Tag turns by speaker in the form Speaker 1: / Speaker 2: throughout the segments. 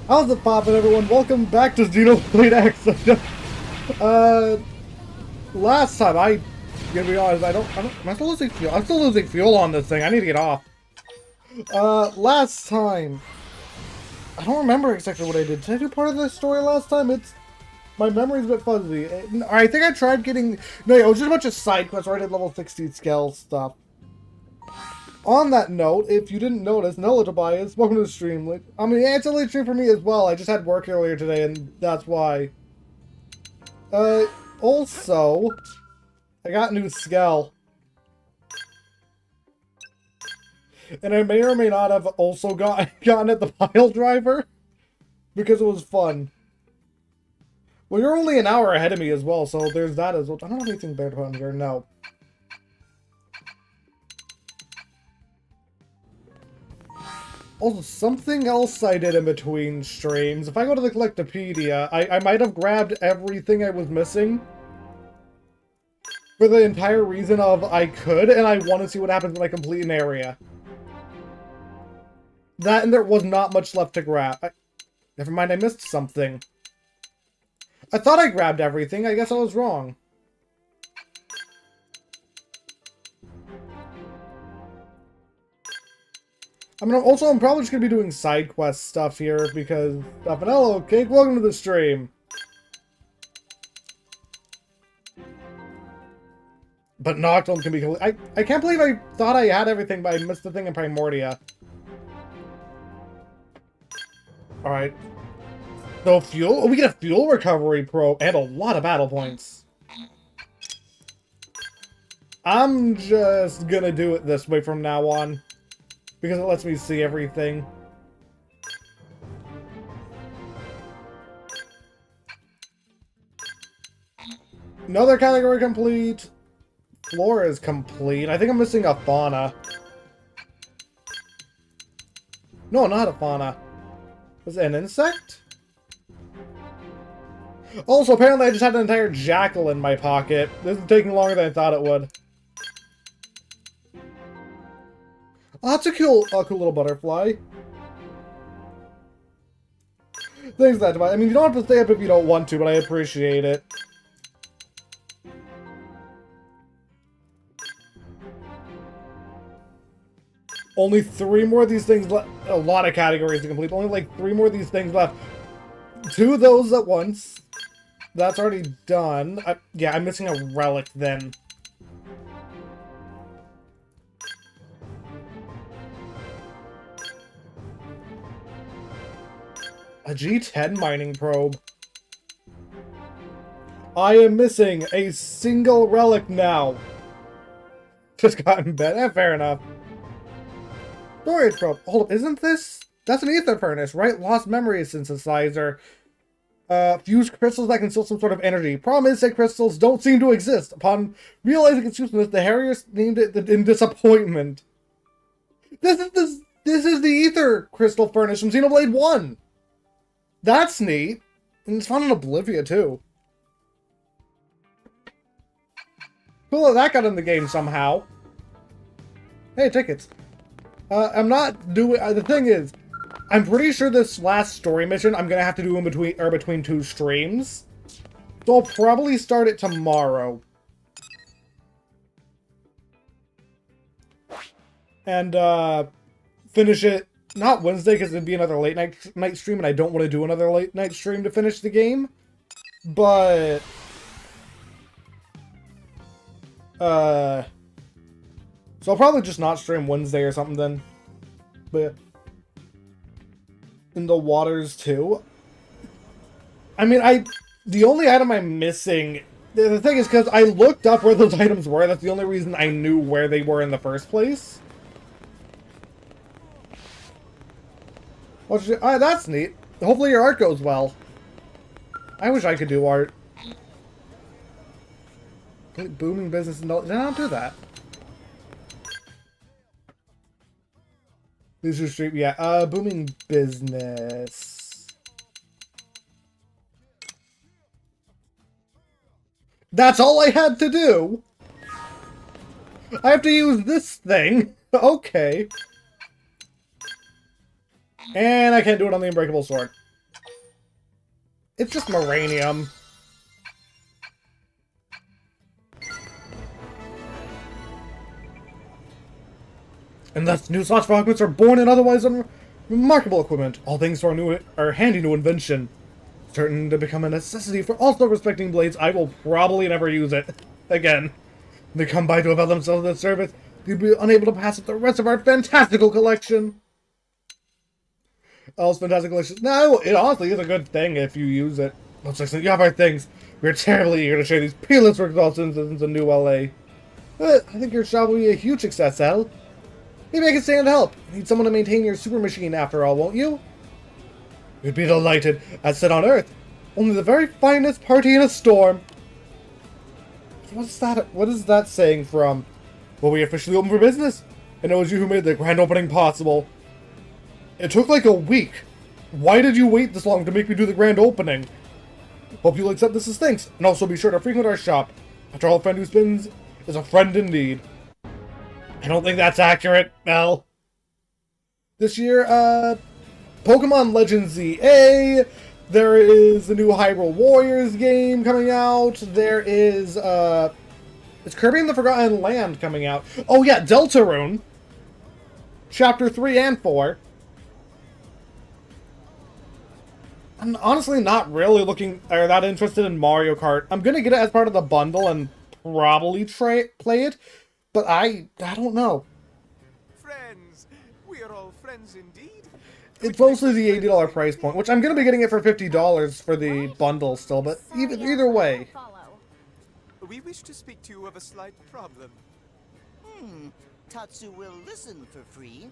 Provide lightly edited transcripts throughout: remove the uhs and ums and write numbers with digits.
Speaker 1: How's it poppin', everyone? Welcome back to Xenoblade X I. Last time gonna be honest, am I still losing fuel? I'm still losing fuel on this thing. I need to get off. Last time, I don't remember exactly what I did. Did I do part of the story last time? My memory's a bit fuzzy. I think I tried getting, no, it was just a bunch of side quests where I did level 60 scale stuff. On that note, if you didn't notice, Noah Tobias, welcome to the stream. I mean, yeah, it's a late stream for me as well. I just had work earlier today, and that's why. Also, I got new Skell. And I may or may not have also gotten at the pile driver, because it was fun. Well, you're only an hour ahead of me as well, so there's that as well. I don't have anything bad to put on here, no. Also, something else I did in between streams. If I go to the Collectopedia, I might have grabbed everything I was missing. For the entire reason of I could, and I want to see what happens when I complete an area. That and there was not much left to grab. Never mind, I missed something. I thought I grabbed everything, I guess I was wrong. I mean, I'm probably just going to be doing side quest stuff here, because... Hello, Cake, welcome to the stream! But Nocturne can be... I can't believe I thought I had everything, but I missed the thing in Primordia. Alright. So, fuel... Oh, we get a fuel recovery probe, and a lot of battle points. I'm just gonna do it this way from now on. Because it lets me see everything. Another category complete. Flora is complete. I think I'm missing a fauna. No, not a fauna. Was it an insect? Also, apparently I just had an entire jackal in my pocket. This is taking longer than I thought it would. Oh, that's a cool little butterfly. Thanks for that. I mean, you don't have to stay up if you don't want to, but I appreciate it. Only 3 more of these things left. A lot of categories to complete. Only like 3 more of these things left. 2 of those at once. That's already done. Yeah, I'm missing a relic then. A G10 mining probe. I am missing a single relic now. Just got in bed. Fair enough. Storage probe. Hold up, isn't this? That's an ether furnace, right? Lost memory synthesizer. Fused crystals that can steal some sort of energy. Problem is, said crystals don't seem to exist. Upon realizing its uselessness, the Harriers named it in disappointment. This is the ether crystal furnace from Xenoblade 1. That's neat. And it's found in Oblivia, too. Cool that that got in the game somehow. Hey, tickets. I'm not doing... the thing is, I'm pretty sure this last story mission I'm gonna have to do in between 2 streams. So I'll probably start it tomorrow. And, finish it... Not Wednesday, because it'd be another late night stream, and I don't want to do another late night stream to finish the game. But... So I'll probably just not stream Wednesday or something then. But... In the waters, too. I mean, the only item I'm missing... The thing is, because I looked up where those items were, that's the only reason I knew where they were in the first place. That's neat. Hopefully your art goes well. I wish I could do art. Booming business and all. Did I not do that? Leisure Street, yeah. Booming business. That's all I had to do? I have to use this thing? Okay. And I can't do it on the Unbreakable Sword. It's just Moranium. And thus, new slot fragments are born in otherwise remarkable equipment, all thanks to our handy new invention. Certain to become a necessity for all self-respecting blades, I will probably never use it again. When they come by to avail themselves of the service, they'll be unable to pass up the rest of our fantastical collection. Elle's fantastic collection. No, it honestly is a good thing if you use it. Looks like you have our things. We're terribly eager to share these peerless works of all citizens in New LA. I think your shop will be a huge success, Elle. Maybe I can stand to help. You need someone to maintain your super machine after all, won't you? We'd be delighted, as said on Earth. Only the very finest party in a storm. What is that saying from? Well, we officially open for business. And it was you who made the grand opening possible. It took like a week. Why did you wait this long to make me do the grand opening? Hope you'll accept this as thanks, and also be sure to frequent our shop. After all, a friend who spins is a friend indeed. I don't think that's accurate, Mel. This year, Pokemon Legends ZA, there is the new Hyrule Warriors game coming out, there is, it's Kirby and the Forgotten Land coming out. Oh yeah, Deltarune. Chapter 3 and 4. I'm honestly not really looking, or that interested in Mario Kart. I'm gonna get it as part of the bundle and probably play it, but I don't know.
Speaker 2: Friends, we are all friends indeed.
Speaker 1: It's mostly the $80 price point, which I'm gonna be getting it for $50 for the bundle still, but either way.
Speaker 2: We wish to speak to you of a slight problem.
Speaker 3: Tatsu will listen for free.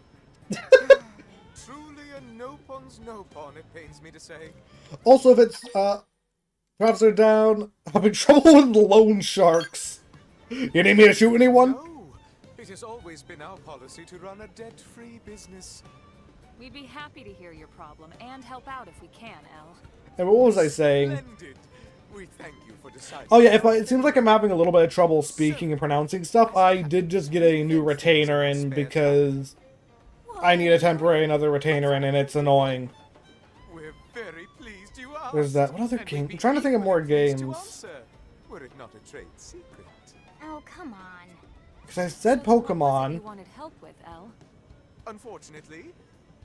Speaker 2: Truly a no-pon's no-pon, it pains me to say.
Speaker 1: Also, if it's, profits are down, I'm having trouble with loan sharks. You need me to shoot anyone?
Speaker 2: No, it has always been our policy to run a debt-free business.
Speaker 4: We'd be happy to hear your problem and help out if we can, Elle.
Speaker 1: And what was I saying?
Speaker 2: Splendid. We thank you for deciding.
Speaker 1: Oh yeah, it seems like I'm having a little bit of trouble speaking and pronouncing stuff. I did just get a new retainer in because I need a temporary another retainer in, and it's annoying.
Speaker 2: We're very pleased you asked.
Speaker 1: There's that. What other game? I'm trying to think of more games.
Speaker 2: Were it not a trade secret.
Speaker 5: Oh, come on.
Speaker 1: Because I said
Speaker 4: What was it
Speaker 1: Pokemon.
Speaker 4: you wanted help with, Elle?
Speaker 2: Unfortunately,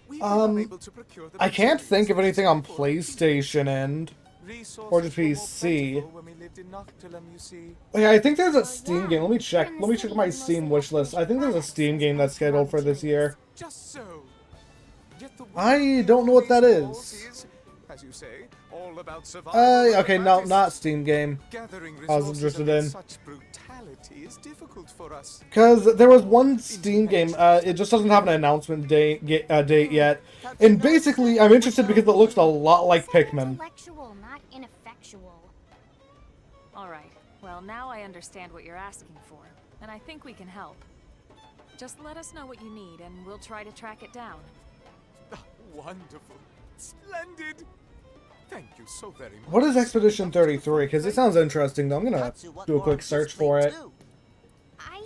Speaker 2: we've been unable to procure the
Speaker 1: I can't
Speaker 2: materials
Speaker 1: think of anything on
Speaker 2: for
Speaker 1: PlayStation end.
Speaker 2: resources
Speaker 1: or just
Speaker 2: were more
Speaker 1: PC.
Speaker 2: plentiful when we lived in Noctilum, you see.
Speaker 1: Oh yeah, I think there's a Steam game. Let me check. Let me check my Steam wish list. I think there's a Steam game that's scheduled for this year.
Speaker 2: Just so. Yet the
Speaker 1: I don't know what that is.
Speaker 2: As you say, all about survival.
Speaker 1: Okay, no, not Steam game.
Speaker 2: Gathering
Speaker 1: I was
Speaker 2: resources
Speaker 1: interested
Speaker 2: amid
Speaker 1: in.
Speaker 2: such brutality is difficult for us.
Speaker 1: Because there was one Steam game, it just doesn't have an announcement date yet. And basically, I'm interested because it looks a lot like Pikmin.
Speaker 5: Intellectual, not ineffectual.
Speaker 4: Alright, well now I understand what you're asking for, and I think we can help. Just let us know what you need, and we'll try to track it down.
Speaker 2: Ah, wonderful. Splendid. Thank you so very much.
Speaker 1: What is Expedition 33? Because it sounds interesting, though. I'm gonna do a quick search for it.
Speaker 5: I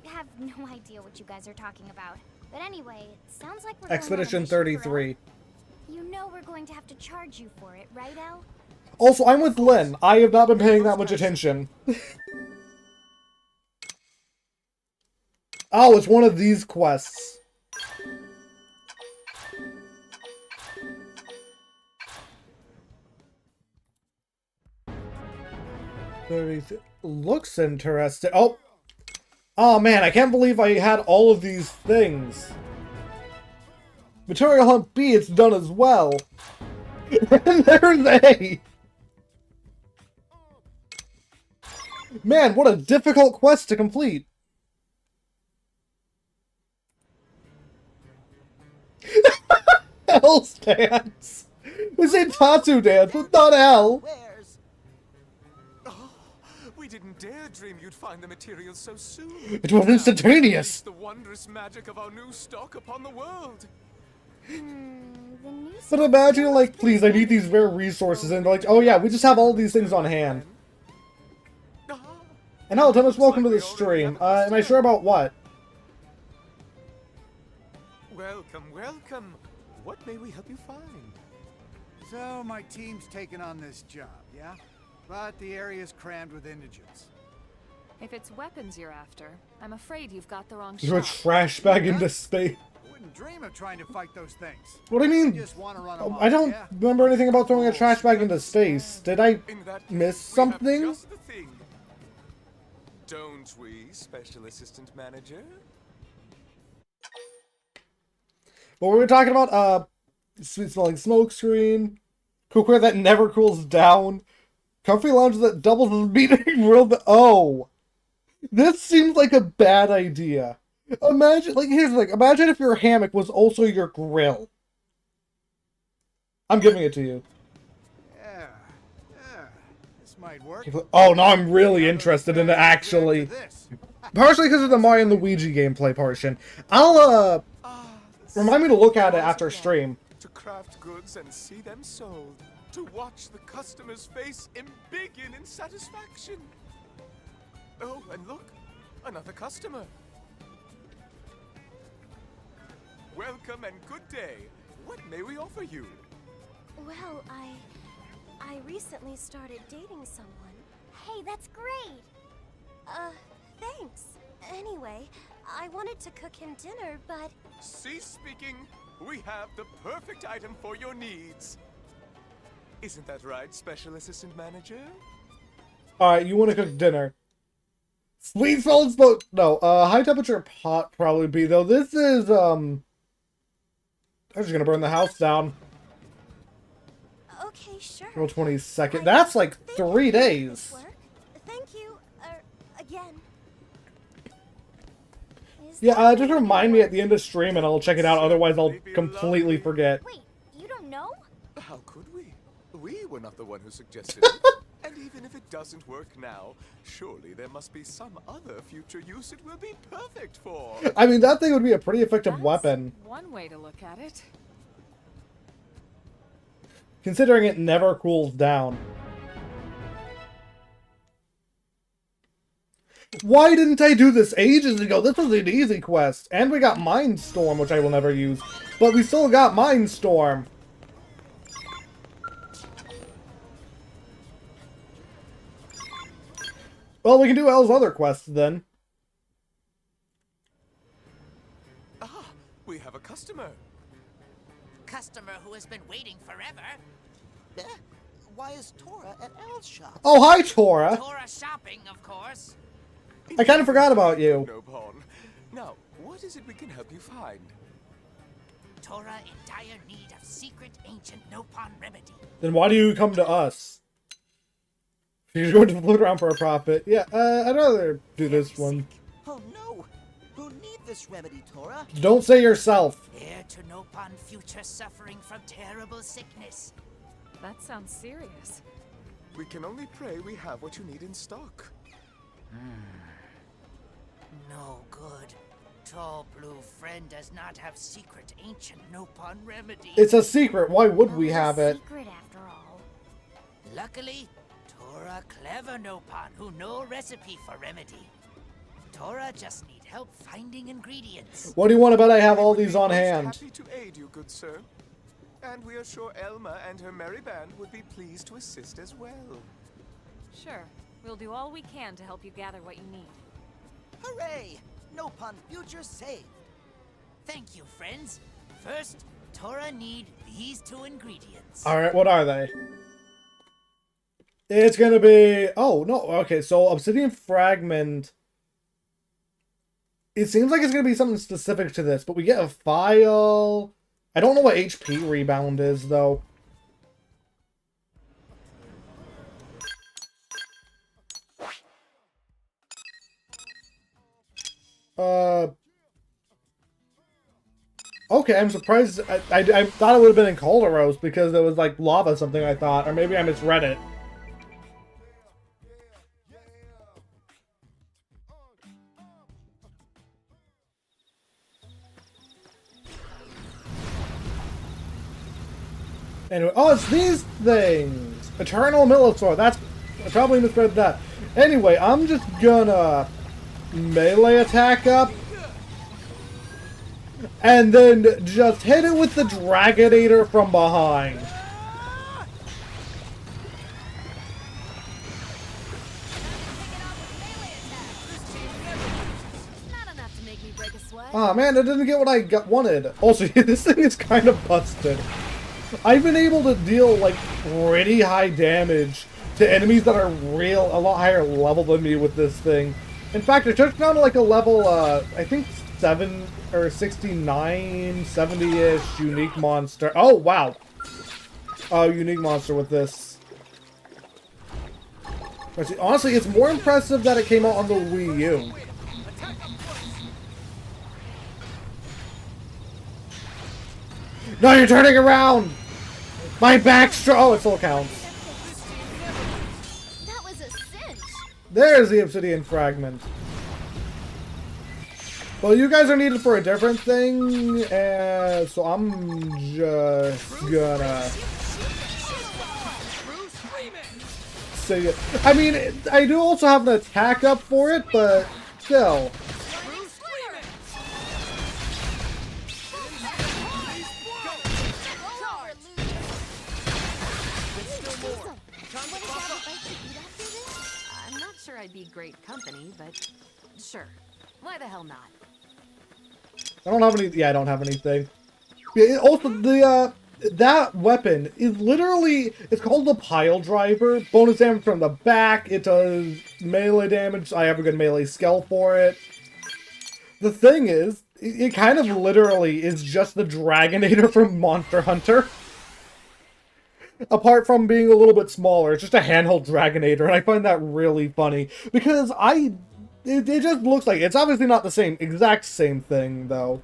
Speaker 5: have no idea what you guys are talking about. But anyway, it sounds like we're
Speaker 1: Expedition
Speaker 5: going on a mission
Speaker 1: 33.
Speaker 5: for Elle. You know we're going to have to charge you for it, right, Elle?
Speaker 1: Also, I'm with Lynn. I have not been paying that much attention. Oh, it's one of these quests. Looks interesting. Oh! Oh man, I can't believe I had all of these things. Material Hunt B, it's done as well. And there they! Man, what a difficult quest to complete. L dance. We say Tatsu dance, but not L.
Speaker 3: Where's
Speaker 2: We didn't dare dream you'd find the materials so soon.
Speaker 1: It was instantaneous.
Speaker 2: The wondrous magic of our new stock upon the world.
Speaker 5: The new
Speaker 1: But imagine, like, please, I need these rare resources, and like, oh yeah, we just have all these things on hand.
Speaker 2: Ah,
Speaker 1: And hello, Thomas, welcome to the stream. Am I sure about what?
Speaker 2: welcome, welcome. What may we help you find?
Speaker 6: So my team's taken on this job, yeah? But the area's crammed with indigents.
Speaker 4: If it's weapons you're after, I'm afraid you've got the wrong
Speaker 1: Throw a
Speaker 4: shop.
Speaker 1: trash bag into space.
Speaker 6: I wouldn't dream of trying to fight those things.
Speaker 1: What do you mean?
Speaker 6: You just want to run 'em
Speaker 1: I
Speaker 6: off,
Speaker 1: don't
Speaker 6: yeah?
Speaker 1: remember anything about throwing a trash bag into space. Did I
Speaker 2: In that case,
Speaker 1: miss
Speaker 2: we have
Speaker 1: something?
Speaker 2: just the thing. Don't we, Special Assistant Manager?
Speaker 1: What were we talking about? Sweet smelling smoke screen. Cookware that never cools down. Comfy lounge that doubles as meeting room. Oh. This seems like a bad idea. Imagine, like, here's the thing. Imagine if your hammock was also your grill. I'm giving it to you.
Speaker 6: Yeah, this might work.
Speaker 1: Oh, now I'm really interested in it, actually. Partially because of the Mario and Luigi gameplay portion. I'll, remind me to look at it after stream.
Speaker 2: To craft goods and see them sold. To watch the customer's face embiggen in satisfaction. Oh, and look, another customer. Welcome and good day. What may we offer you?
Speaker 7: Well, I recently started dating someone.
Speaker 5: Hey, that's great.
Speaker 7: Thanks. Anyway, I wanted to cook him dinner, but
Speaker 2: Cease speaking. We have the perfect item for your needs. Isn't that right, Special Assistant Manager?
Speaker 1: Alright, you want to cook dinner. Sweet smelling smoke. No, high temperature pot probably be, though. This is, I'm just gonna burn the house down.
Speaker 7: okay, sure.
Speaker 1: April 22nd. That's like 3 days.
Speaker 7: Thank you, again. Is
Speaker 1: Yeah,
Speaker 7: that
Speaker 1: just
Speaker 7: what
Speaker 1: remind
Speaker 7: you
Speaker 1: me
Speaker 7: want?
Speaker 1: at the end of stream and I'll check it out, otherwise I'll completely forget.
Speaker 5: Wait, you don't know?
Speaker 2: How could we? We were not the one who suggested it. And even if it doesn't work now, surely there must be some other future use it will be perfect for.
Speaker 1: I mean, that thing would be a pretty effective
Speaker 4: That's
Speaker 1: weapon,
Speaker 4: one way to look at it.
Speaker 1: considering it never cools down. Why didn't I do this ages ago? This was an easy quest. And we got Mindstorm, which I will never use. But we still got Mindstorm. Well, we can do Elle's other quests then.
Speaker 2: Ah, we have a customer.
Speaker 3: Customer who has been waiting forever. Eh? Why is Tora at Elle's shop?
Speaker 1: Oh, hi, Tora.
Speaker 3: Tora shopping, of course.
Speaker 1: I kind of forgot about you.
Speaker 2: No pawn. Now, what is it we can help you find?
Speaker 3: Tora in dire need of secret ancient no-pawn remedy.
Speaker 1: Then why do you come to us? You're going to float around for a profit. Yeah, I'd rather do this one.
Speaker 3: Oh no! Who need this remedy, Tora?
Speaker 1: Don't say yourself.
Speaker 3: Heir to no-pawn future suffering from terrible sickness.
Speaker 4: That sounds serious.
Speaker 2: We can only pray we have what you need in stock.
Speaker 3: No good. Tall blue friend does not have secret ancient no-pawn remedy.
Speaker 1: It's a secret. Why would we
Speaker 5: Oh,
Speaker 1: have it?
Speaker 5: Secret after all.
Speaker 3: Luckily, Tora clever no-pawn who know recipe for remedy. Tora just need help finding ingredients.
Speaker 1: What do you want to bet I have all
Speaker 2: We would
Speaker 1: these
Speaker 2: be
Speaker 1: on
Speaker 2: most
Speaker 1: hand?
Speaker 2: Happy to aid you, good sir. And we are sure Elma and her merry band would be pleased to assist as well.
Speaker 4: Sure, we'll do all we can to help you gather what you need.
Speaker 3: Hooray! No-pawn future saved. Thank you, friends. First, Tora need these 2 ingredients.
Speaker 1: Alright, what are they? It's gonna be... Oh, no. Okay, so Obsidian Fragment. It seems like it's gonna be something specific to this, but we get a file. I don't know what HP rebound is, though. Okay, I'm surprised. I thought it would have been in Calderos because there was like lava something I thought. Or maybe I misread it. Anyway, oh, it's these things! Eternal Militaur, that's... I probably misread that. Anyway, I'm just gonna... melee attack up. And then just hit it with the Dragonator from behind.
Speaker 7: break a sweat?
Speaker 1: Oh man, I didn't get what I wanted. Also, this thing is kind of busted. I've been able to deal like pretty high damage to enemies that are a lot higher level than me with this thing. In fact, I took down to like a level, I think 7 or 69, 70-ish unique monster. Oh, wow. Unique monster with this. But see, honestly, it's more impressive that it came out on the Wii U. No, you're turning around! My backstroke! Oh, it still counts.
Speaker 7: That was a cinch.
Speaker 1: There's the obsidian fragment. Well, you guys are needed for a different thing, so I'm just gonna say it. I mean, I do also have an attack up for it, but still.
Speaker 8: I'm not sure I'd be great company, but sure. Why the hell not?
Speaker 1: I don't have any. Yeah, I don't have anything. Yeah, also, that weapon is literally, it's called the pile driver. Bonus damage from the back. It does melee damage. I have a good melee skill for it. The thing is, it kind of literally is just the Dragonator from Monster Hunter. Apart from being a little bit smaller, it's just a handheld Dragonator, and I find that really funny because it just looks like it's obviously not the exact same thing though,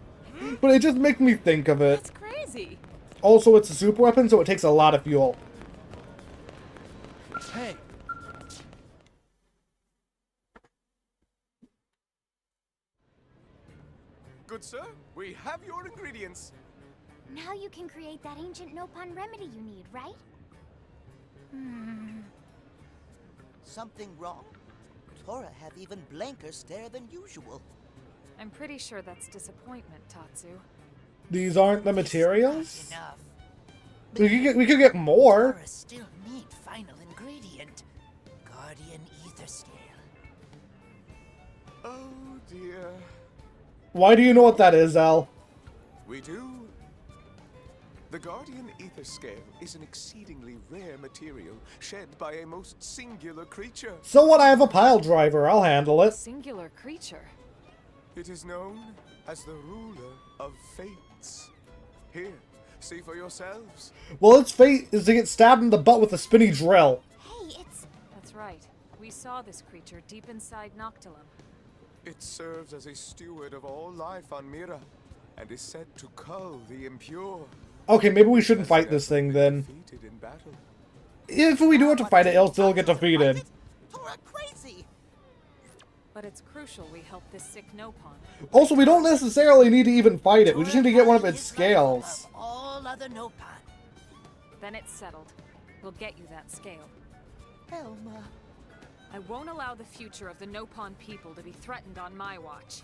Speaker 1: but it just makes me think of it.
Speaker 4: That's crazy.
Speaker 1: Also, it's a super weapon, so it takes a lot of fuel.
Speaker 2: Hey. Good sir, we have your ingredients.
Speaker 5: Now you can create that ancient Nopon remedy you need, right?
Speaker 3: Something wrong? Tora have even blanker stare than usual.
Speaker 4: I'm pretty sure that's disappointment, Tatsu.
Speaker 1: These aren't the materials?
Speaker 3: Enough.
Speaker 1: We could get more.
Speaker 3: Tora still need final ingredient. Guardian ether scale.
Speaker 2: Oh dear.
Speaker 1: Why do you know what that is, Al?
Speaker 2: We do. The Guardian Ether Scale is an exceedingly rare material shed by a most singular creature.
Speaker 1: So what? I have a pile driver. I'll handle it.
Speaker 4: Singular creature.
Speaker 2: It is known as the ruler of fates. Here, see for yourselves.
Speaker 1: Well, its fate is to get stabbed in the butt with a spinny drill.
Speaker 5: Hey, it's...
Speaker 4: That's right. We saw this creature deep inside Noctilum.
Speaker 2: It serves as a steward of all life on Mira, and is said to cull the impure.
Speaker 1: Okay, maybe we shouldn't fight this thing then.
Speaker 2: Defeated in battle.
Speaker 1: If we do have to fight it, it'll still get defeated.
Speaker 3: Tora crazy!
Speaker 4: But it's crucial we help this sick Nopon.
Speaker 1: Also, we don't necessarily need to even fight it. We just need to get one of its scales.
Speaker 3: Of all other Nopon.
Speaker 4: Then it's settled. We'll get you that scale.
Speaker 3: Elma.
Speaker 4: I won't allow the future of the Nopon people to be threatened on my watch.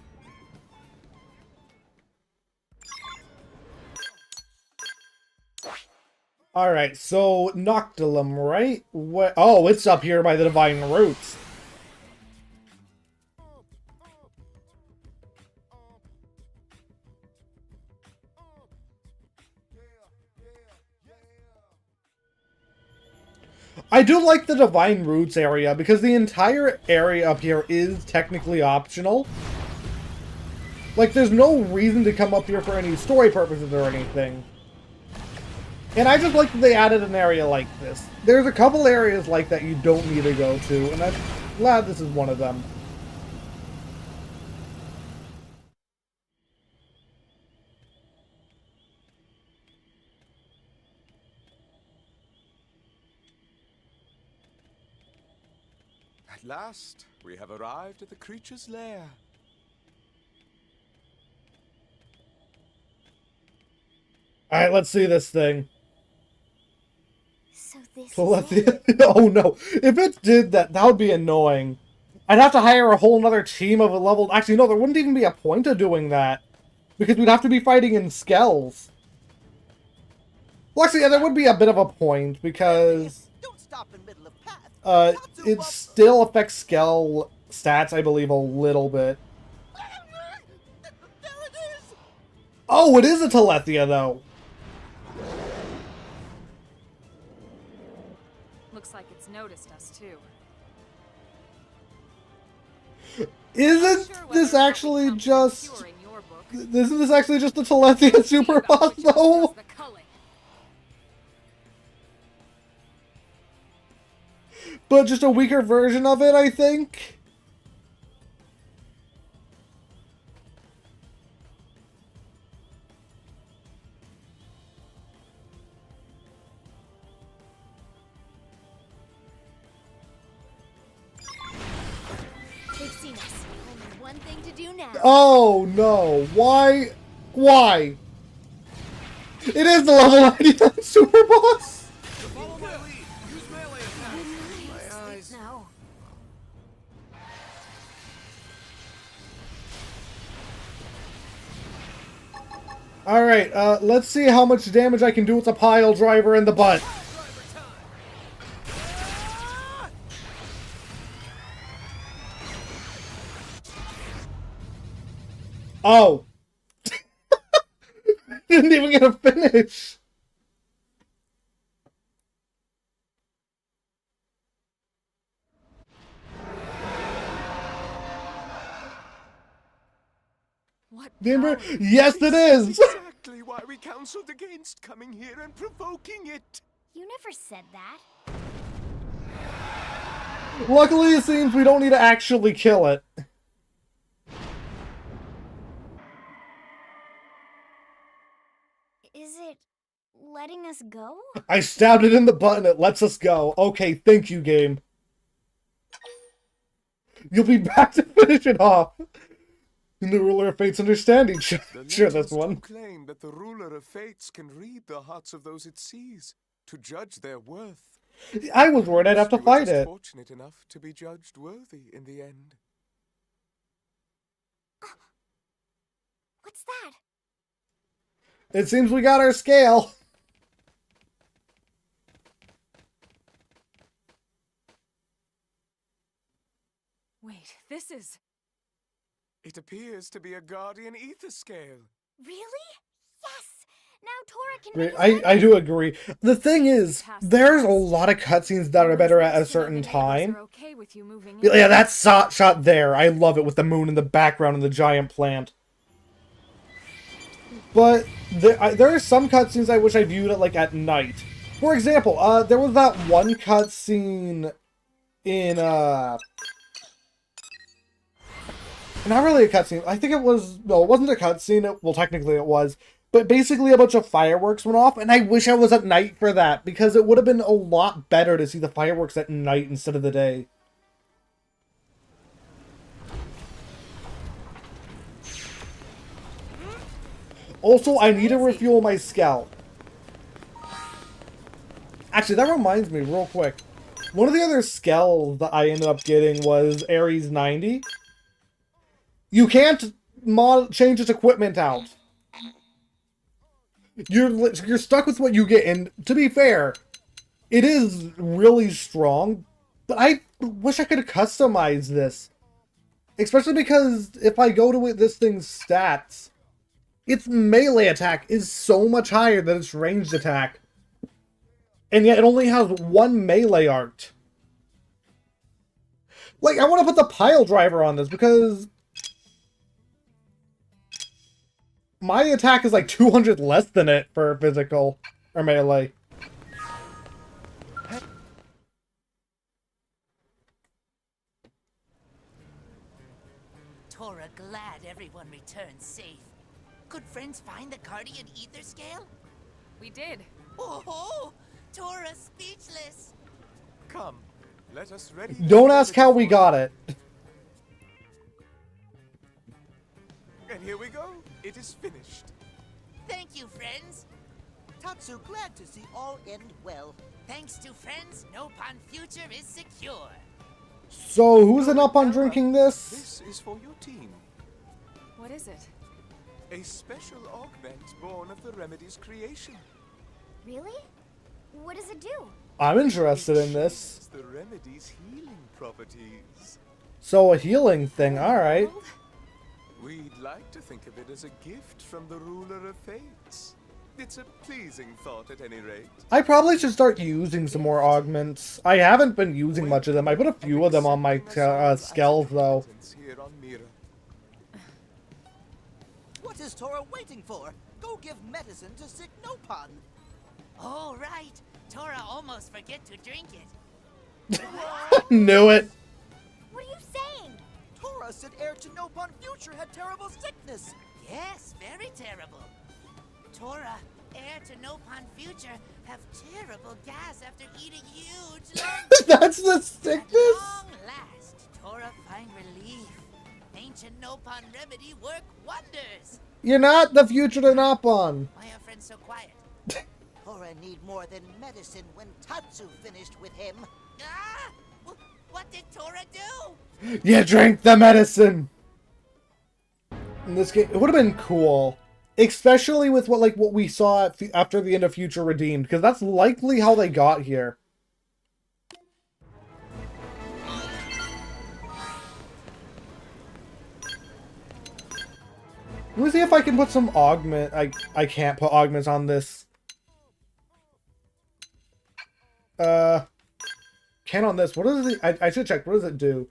Speaker 1: Alright, so Noctilum, right? Oh, it's up here by the Divine Roots. I do like the Divine Roots area because the entire area up here is technically optional. Like, there's no reason to come up here for any story purposes or anything. And I just like that they added an area like this. There's a couple areas like that you don't need to go to, and I'm glad this is one of them.
Speaker 2: At last, we have arrived at the creature's lair.
Speaker 1: Alright, let's see this thing.
Speaker 5: So this
Speaker 1: So
Speaker 5: is
Speaker 1: let's
Speaker 5: it?
Speaker 1: see. Oh no. If it did that, that would be annoying. I'd have to hire a whole nother team of a level. Actually, no, there wouldn't even be a point of doing that. Because we'd have to be fighting in Skells. Well, actually, yeah, there would be a bit of a point, because
Speaker 3: Don't stop in middle of path.
Speaker 1: it still affects Skell stats, I believe, a little bit. Oh, it is a Telethia, though.
Speaker 4: Looks like it's noticed us too.
Speaker 1: Isn't
Speaker 4: Sure whether
Speaker 1: this
Speaker 4: or not we
Speaker 1: actually
Speaker 4: count
Speaker 1: just...
Speaker 4: secure in your book.
Speaker 1: Isn't this actually just the Telethia super
Speaker 4: About
Speaker 1: boss,
Speaker 4: which of us
Speaker 1: though?
Speaker 4: does the culling.
Speaker 1: But just a weaker version of it, I think.
Speaker 5: They've seen us. Only one thing to do now.
Speaker 1: Oh no, why? Why? It is the level 99 super boss!
Speaker 6: Follow my lead. Use melee attack. My eyes.
Speaker 5: No.
Speaker 1: Alright, let's see how much damage I can do with a pile driver in the butt. Oh. Didn't even get a finish.
Speaker 4: What
Speaker 1: Denver?
Speaker 4: power?
Speaker 1: Yes, it is.
Speaker 2: Exactly why we counseled against coming here and provoking it.
Speaker 5: You never said that.
Speaker 1: Luckily, it seems we don't need to actually kill it.
Speaker 5: Is it letting us go?
Speaker 1: I stabbed it in the butt and it lets us go. Okay, thank you, game. You'll be back to finish it off. In the Ruler of Fate's understanding. Sure, that's one.
Speaker 2: Claim that the ruler of fates can read the hearts of those it sees to judge their worth.
Speaker 1: I was worried I'd have to
Speaker 2: You were
Speaker 1: fight
Speaker 2: just
Speaker 1: it.
Speaker 2: fortunate enough to be judged worthy in the end.
Speaker 5: What's that?
Speaker 1: It seems we got our scale.
Speaker 4: Wait, this is...
Speaker 2: It appears to be a guardian ether scale.
Speaker 5: Really? Yes! Now Tora can make us
Speaker 1: I do agree. The thing is, there's a lot of cutscenes that are better at a certain time.
Speaker 4: Are okay with you moving in.
Speaker 1: Yeah, that shot there. I love it with the moon in the background and the giant plant. But there are some cutscenes I wish I viewed it like at night. For example, there was that one cutscene in not really a cutscene. I think it was no, it wasn't a cutscene. Well, technically it was, but basically a bunch of fireworks went off, and I wish I was at night for that because it would have been a lot better to see the fireworks at night instead of the day. Also, I need to refuel my scout. Actually, that reminds me real quick. One of the other skells that I ended up getting was Ares 90. You can't change its equipment out. You're stuck with what you get, and to be fair, it is really strong, but I wish I could customize this. Especially because if I go to this thing's stats, its melee attack is so much higher than its ranged attack. And yet it only has one melee art. Like, I want to put the pile driver on this because my attack is like 200 less than it for physical or melee.
Speaker 3: Tora glad everyone returned safe. Could friends find the guardian ether scale?
Speaker 4: We did.
Speaker 3: Oh, Tora speechless.
Speaker 2: Come, let us ready.
Speaker 1: Don't ask how we got it.
Speaker 2: And here we go. It is finished.
Speaker 3: Thank you, friends.
Speaker 9: Tatsu, glad to see all end well.
Speaker 3: Thanks to friends, Nopan future is secure.
Speaker 1: So, who's it up on drinking this?
Speaker 2: This is for your team.
Speaker 4: What is it?
Speaker 2: A special augment born of the remedy's creation.
Speaker 5: Really? What does it do?
Speaker 1: I'm interested in this.
Speaker 2: It's the remedy's healing properties.
Speaker 1: So, a healing thing, alright.
Speaker 2: We'd like to think of it as a gift from the ruler of fates. It's a pleasing thought at any rate.
Speaker 1: I probably should start using some more augments. I haven't been using much of them. I put a few of them on my skells, though.
Speaker 2: Here on Mira.
Speaker 9: What is Tora waiting for? Go give medicine to sick Nopon.
Speaker 3: Oh, right. Tora almost forget to drink it.
Speaker 1: Knew it.
Speaker 5: What are you saying?
Speaker 9: Tora said heir to Nopon Future had terrible sickness.
Speaker 3: Yes, very terrible. Tora, heir to Nopon Future, have terrible gas after eating huge lunch.
Speaker 1: That's the
Speaker 3: At
Speaker 1: sickness?
Speaker 3: long last, Tora find relief. Ancient Nopon remedy work wonders.
Speaker 1: You're not the future to Nopon.
Speaker 3: Why are friends so quiet?
Speaker 9: Tora need more than medicine when Tatsu finished with him.
Speaker 3: Ah! What did Tora do?
Speaker 1: You drank the medicine. In this game, it would have been cool, especially with what we saw after the end of Future Redeemed, because that's likely how they got here. Let me see if I can put some augment. I can't put augments on this. Can on this. What does it? I should check. What does it do?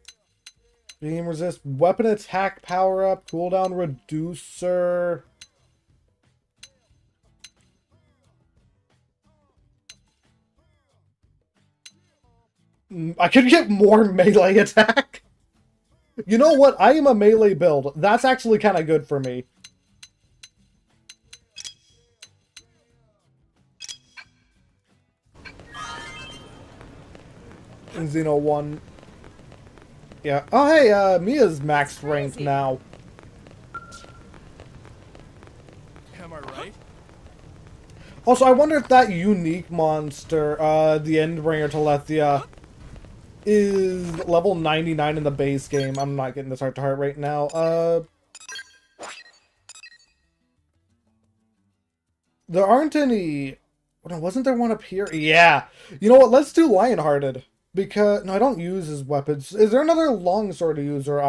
Speaker 1: Beam resist, weapon attack power up, cooldown reducer. I could get more melee attack. You know what? I am a melee build. That's actually kind of good for me. In Xeno 1. Yeah. Oh, hey, Mia's max ranked now.
Speaker 2: Am I right?
Speaker 1: Also, I wonder if that unique monster, the Endbringer Telethia, is level 99 in the base game. I'm not getting this heart-to-heart right now. There aren't any... No, wasn't there one up here? Yeah. You know what? Let's do Lionhearted. Because... No, I don't use his weapons. Is there another longsword user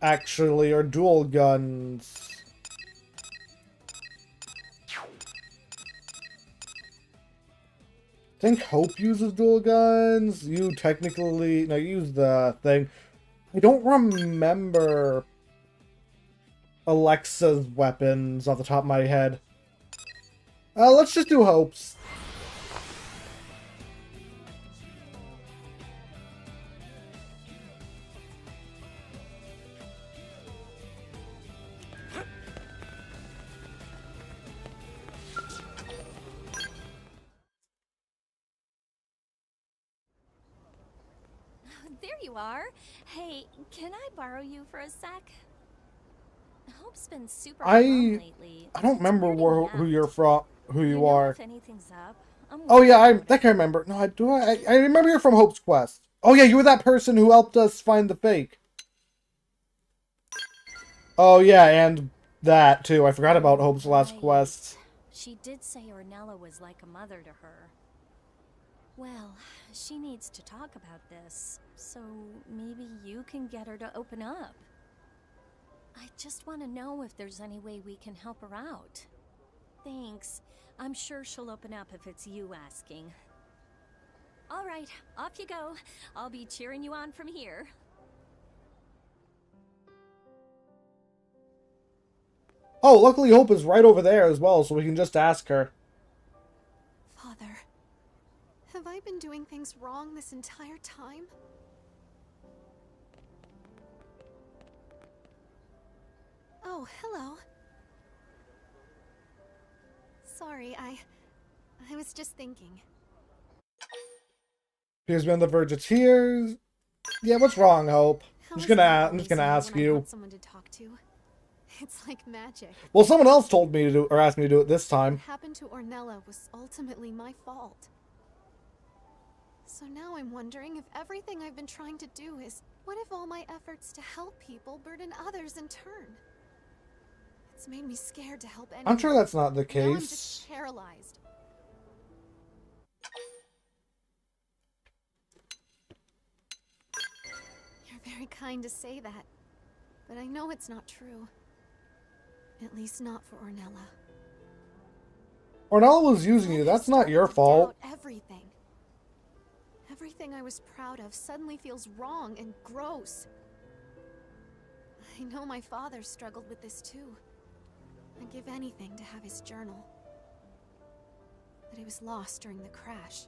Speaker 1: actually, or dual guns? I think Hope uses dual guns. You technically... No, you use the thing. I don't remember Alexa's weapons off the top of my head. Let's just do Hope's.
Speaker 7: There you are. Hey, can I borrow you for a sec? Hope's been super calm lately.
Speaker 1: I don't remember who you're from, who you are.
Speaker 7: If anything's up,
Speaker 1: Oh yeah, I think I remember. No, I remember you're from Hope's Quest. Oh yeah, you were that person who helped us find the fake. Oh yeah, and that too. I forgot about Hope's last quest.
Speaker 7: She did say Ornella was like a mother to her. Well, she needs to talk about this, so maybe you can get her to open up. I just want to know if there's any way we can help her out. Thanks. I'm sure she'll open up if it's you asking. All right, off you go. I'll be cheering you on from here.
Speaker 1: Oh, luckily Hope is right over there as well, so we can just ask her.
Speaker 10: Father, have I been doing things wrong this entire time? Oh, hello. Sorry, I was just thinking.
Speaker 1: Appears to be on the verge of tears. Yeah, what's wrong, Hope? I'm just gonna ask you.
Speaker 10: I want someone to talk to. It's like magic.
Speaker 1: Well, someone else told me to do, or asked me to do it this time.
Speaker 10: What happened to Ornella was ultimately my fault. So now I'm wondering if everything I've been trying to do is... What if all my efforts to help people burden others in turn? It's made me scared to help anyone.
Speaker 1: I'm sure that's not the case.
Speaker 10: Now I'm just paralyzed. You're very kind to say that, but I know it's not true. At least not for Ornella.
Speaker 1: Ornella was using you. That's not your fault.
Speaker 10: Everything. Everything I was proud of suddenly feels wrong and gross. I know my father struggled with this too. I'd give anything to have his journal. But it was lost during the crash.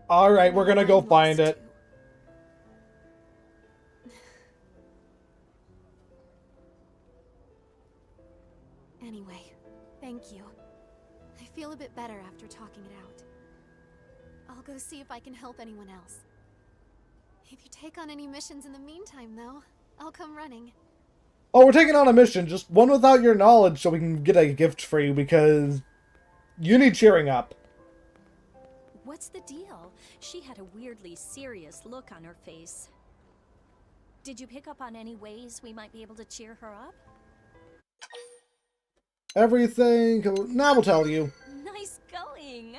Speaker 1: Alright, we're gonna go find it.
Speaker 10: Anyway, thank you. I feel a bit better after talking it out. I'll go see if I can help anyone else. If you take on any missions in the meantime, though, I'll come running.
Speaker 1: Oh, we're taking on a mission. Just one without your knowledge so we can get a gift for you because you need cheering up.
Speaker 7: What's the deal? She had a weirdly serious look on her face. Did you pick up on any ways we might be able to cheer her up?
Speaker 1: Everything. Now we'll tell you.
Speaker 7: Nice going!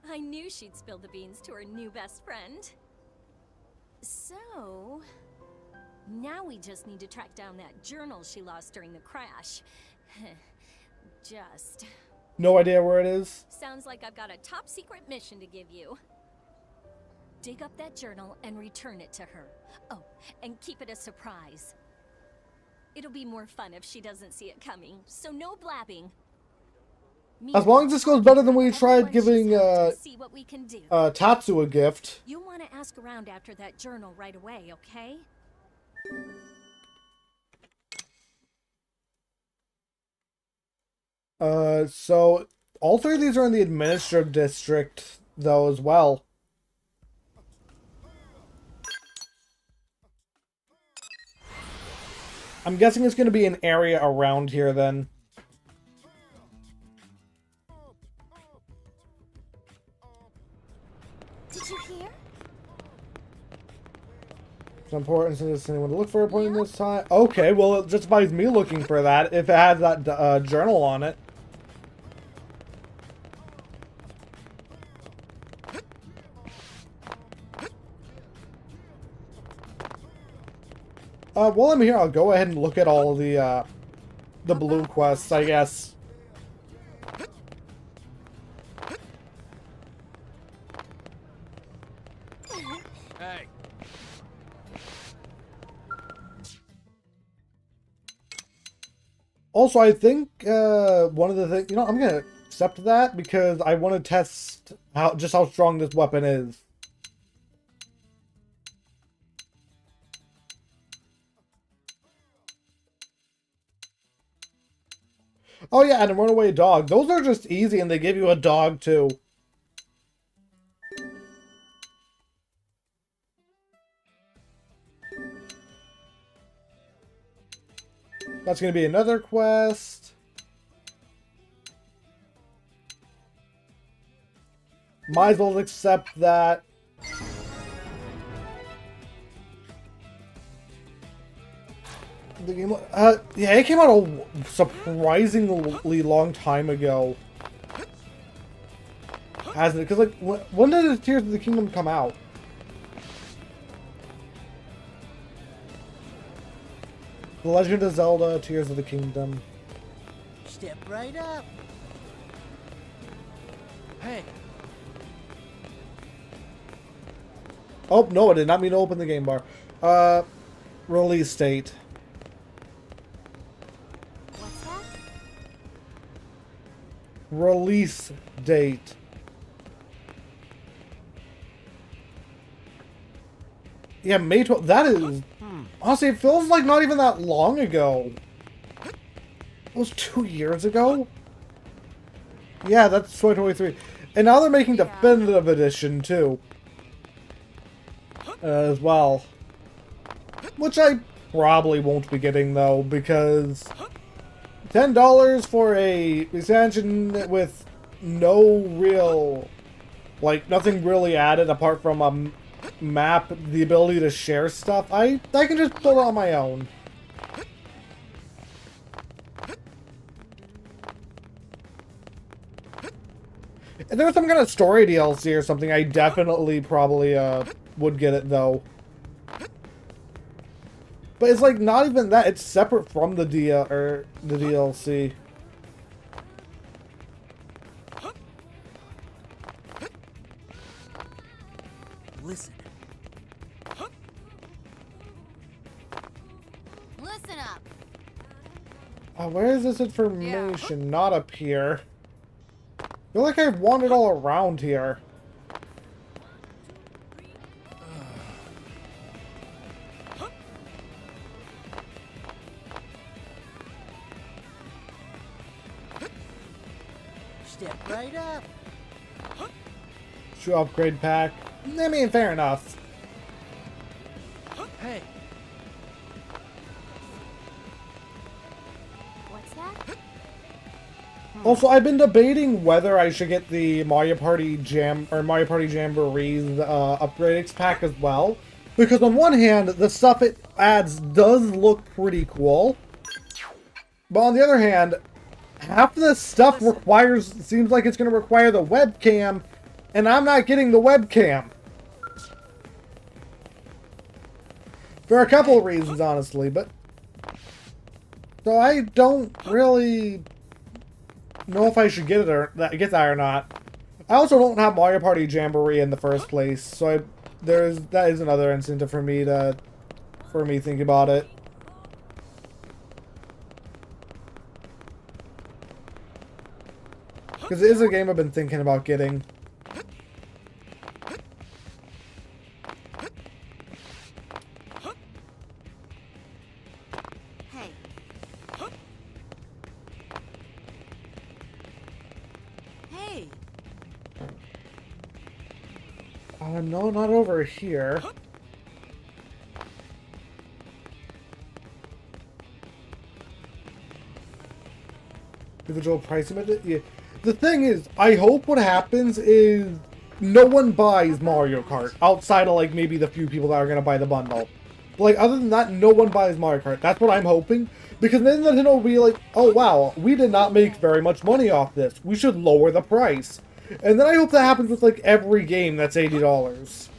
Speaker 7: I knew she'd spill the beans to her new best friend. So, now we just need to track down that journal she lost during the crash. Just.
Speaker 1: No idea where it is.
Speaker 7: Sounds like I've got a top secret mission to give you. Dig up that journal and return it to her. Oh, and keep it a surprise. It'll be more fun if she doesn't see it coming, so no blabbing.
Speaker 1: As long as this goes better than we tried giving Tatsu a gift.
Speaker 7: You want to ask around after that journal right away, okay?
Speaker 1: So all three of these are in the administrative district, though, as well. I'm guessing it's going to be an area around here, then.
Speaker 5: Did you hear?
Speaker 1: It's important to this anyone to look for a point this time. Okay, well, it justifies me looking for that if it has that journal on it. While I'm here, I'll go ahead and look at all the blue quests, I guess.
Speaker 2: Hey.
Speaker 1: Also, I think one of the things, you know, I'm gonna accept that because I want to test just how strong this weapon is. Oh yeah, and a runaway dog. Those are just easy, and they give you a dog too. That's going to be another quest. Might as well accept that. The game, yeah, it came out a surprisingly long time ago. Hasn't it? Because, like, when did Tears of the Kingdom come out? The Legend of Zelda, Tears of the Kingdom.
Speaker 9: Step right up.
Speaker 2: Hey.
Speaker 1: Oh, no, I did not mean to open the game bar. Release date.
Speaker 5: What's that?
Speaker 1: Release date. Yeah, May 12th. That is... Honestly, it feels like not even that long ago. It was 2 years ago? Yeah, that's 2023. And now they're making Definitive Edition, too. As well. Which I probably won't be getting, though, because... $10 for a expansion with no real... Like, nothing really added apart from a map, the ability to share stuff. I can just build it on my own. If there was some kind of story DLC or something, I definitely probably would get it, though. But it's like not even that. It's separate from the the DLC.
Speaker 8: Listen.
Speaker 5: Listen up.
Speaker 1: Where is this information? Not up here. I feel like I've wandered all around here.
Speaker 9: Step right up.
Speaker 1: Shoe upgrade pack. I mean, fair enough.
Speaker 9: Hey.
Speaker 5: What's that?
Speaker 1: Also, I've been debating whether I should get the Mario Party Mario Party Jamboree's upgrade pack as well, because on one hand, the stuff it adds does look pretty cool, but on the other hand, half of the stuff seems like it's going to require the webcam, and I'm not getting the webcam. For a couple of reasons, honestly, but so I don't really know if I should get that or not. I also don't have Mario Party Jamboree in the first place, so that is another incentive for me to think about it. Because it is a game I've been thinking about getting. No, not over here. Individual pricing. Yeah. The thing is, I hope what happens is no one buys Mario Kart outside of like maybe the few people that are gonna buy the bundle. But, like other than that, no one buys Mario Kart. That's what I'm hoping, because then Nintendo will be like, "Oh wow, we did not make very much money off this. We should lower the price." And then I hope that happens with like every game that's $80.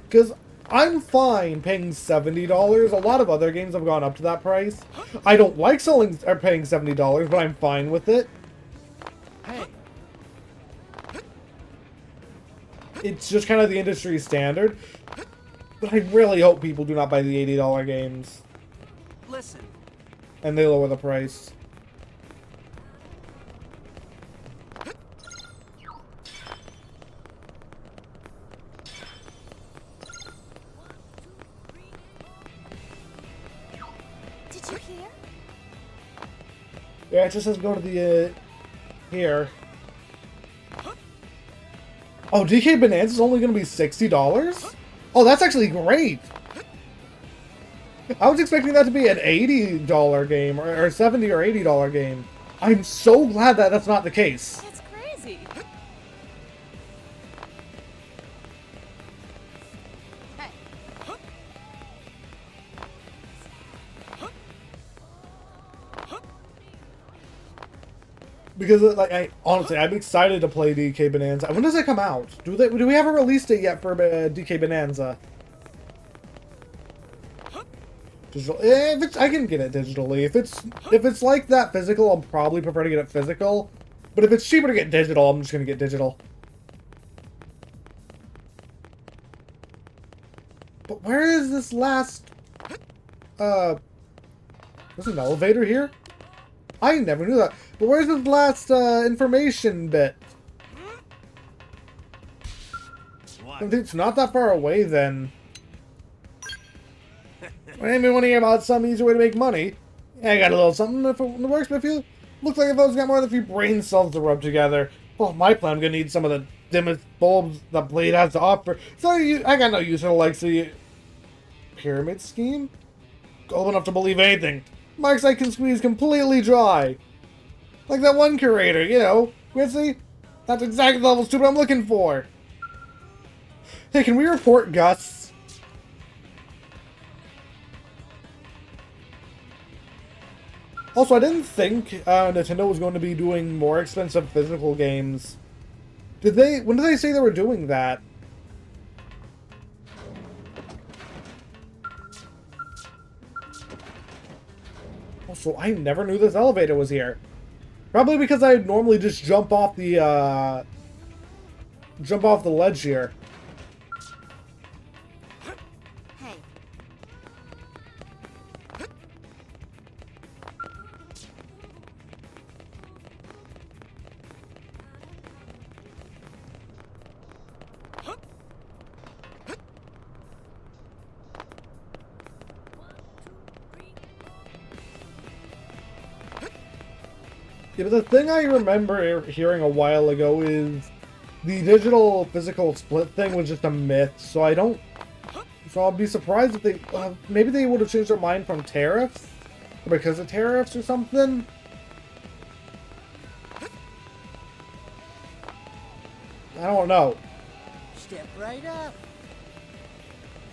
Speaker 1: Because I'm fine paying $70. A lot of other games have gone up to that price. I don't like paying $70, but I'm fine with it.
Speaker 9: Hey.
Speaker 1: It's just kind of the industry standard. But I really hope people do not buy the $80 games.
Speaker 9: Listen.
Speaker 1: And they lower the price. Yeah, it just says go to the, here. Oh, DK Bonanza is only going to be $60? Oh, that's actually great! I was expecting that to be an $80 game, or $70 or $80 game. I'm so glad that that's not the case.
Speaker 4: That's crazy!
Speaker 1: Because, like, honestly, I'm excited to play DK Bonanza. When does it come out? Do we haven't released it yet for DK Bonanza? Digital. I can get it digitally. If it's like that physical, I'll probably prefer to get it physical. But if it's cheaper to get digital, I'm just gonna get digital. But where is this last? There's an elevator here? I never knew that. But where's this last information bit? It's not that far away then. Maybe want to hear about some easier way to make money. Yeah, I got a little something if it works, but looks like if I got more than a few brain cells to rub together. Well, my plan, I'm gonna need some of the dimmest bulbs the Blade has to offer. So I got no use for the likes of the pyramid scheme. Old enough to believe anything. Mark's I can squeeze completely dry. Like that one curator, you know. Quincy? That's exactly the level stupid I'm looking for. Hey, can we report Gus? Also, I didn't think Nintendo was going to be doing more expensive physical games. When did they say they were doing that? Also, I never knew this elevator was here. Probably because I normally just jump off the ledge here.
Speaker 8: Hey.
Speaker 1: Yeah, but the thing I remember hearing a while ago is the digital physical split thing was just a myth, so I don't... So I'll be surprised if they... maybe they would have changed their mind from tariffs? Or because of tariffs or something? I don't know.
Speaker 9: Step right up.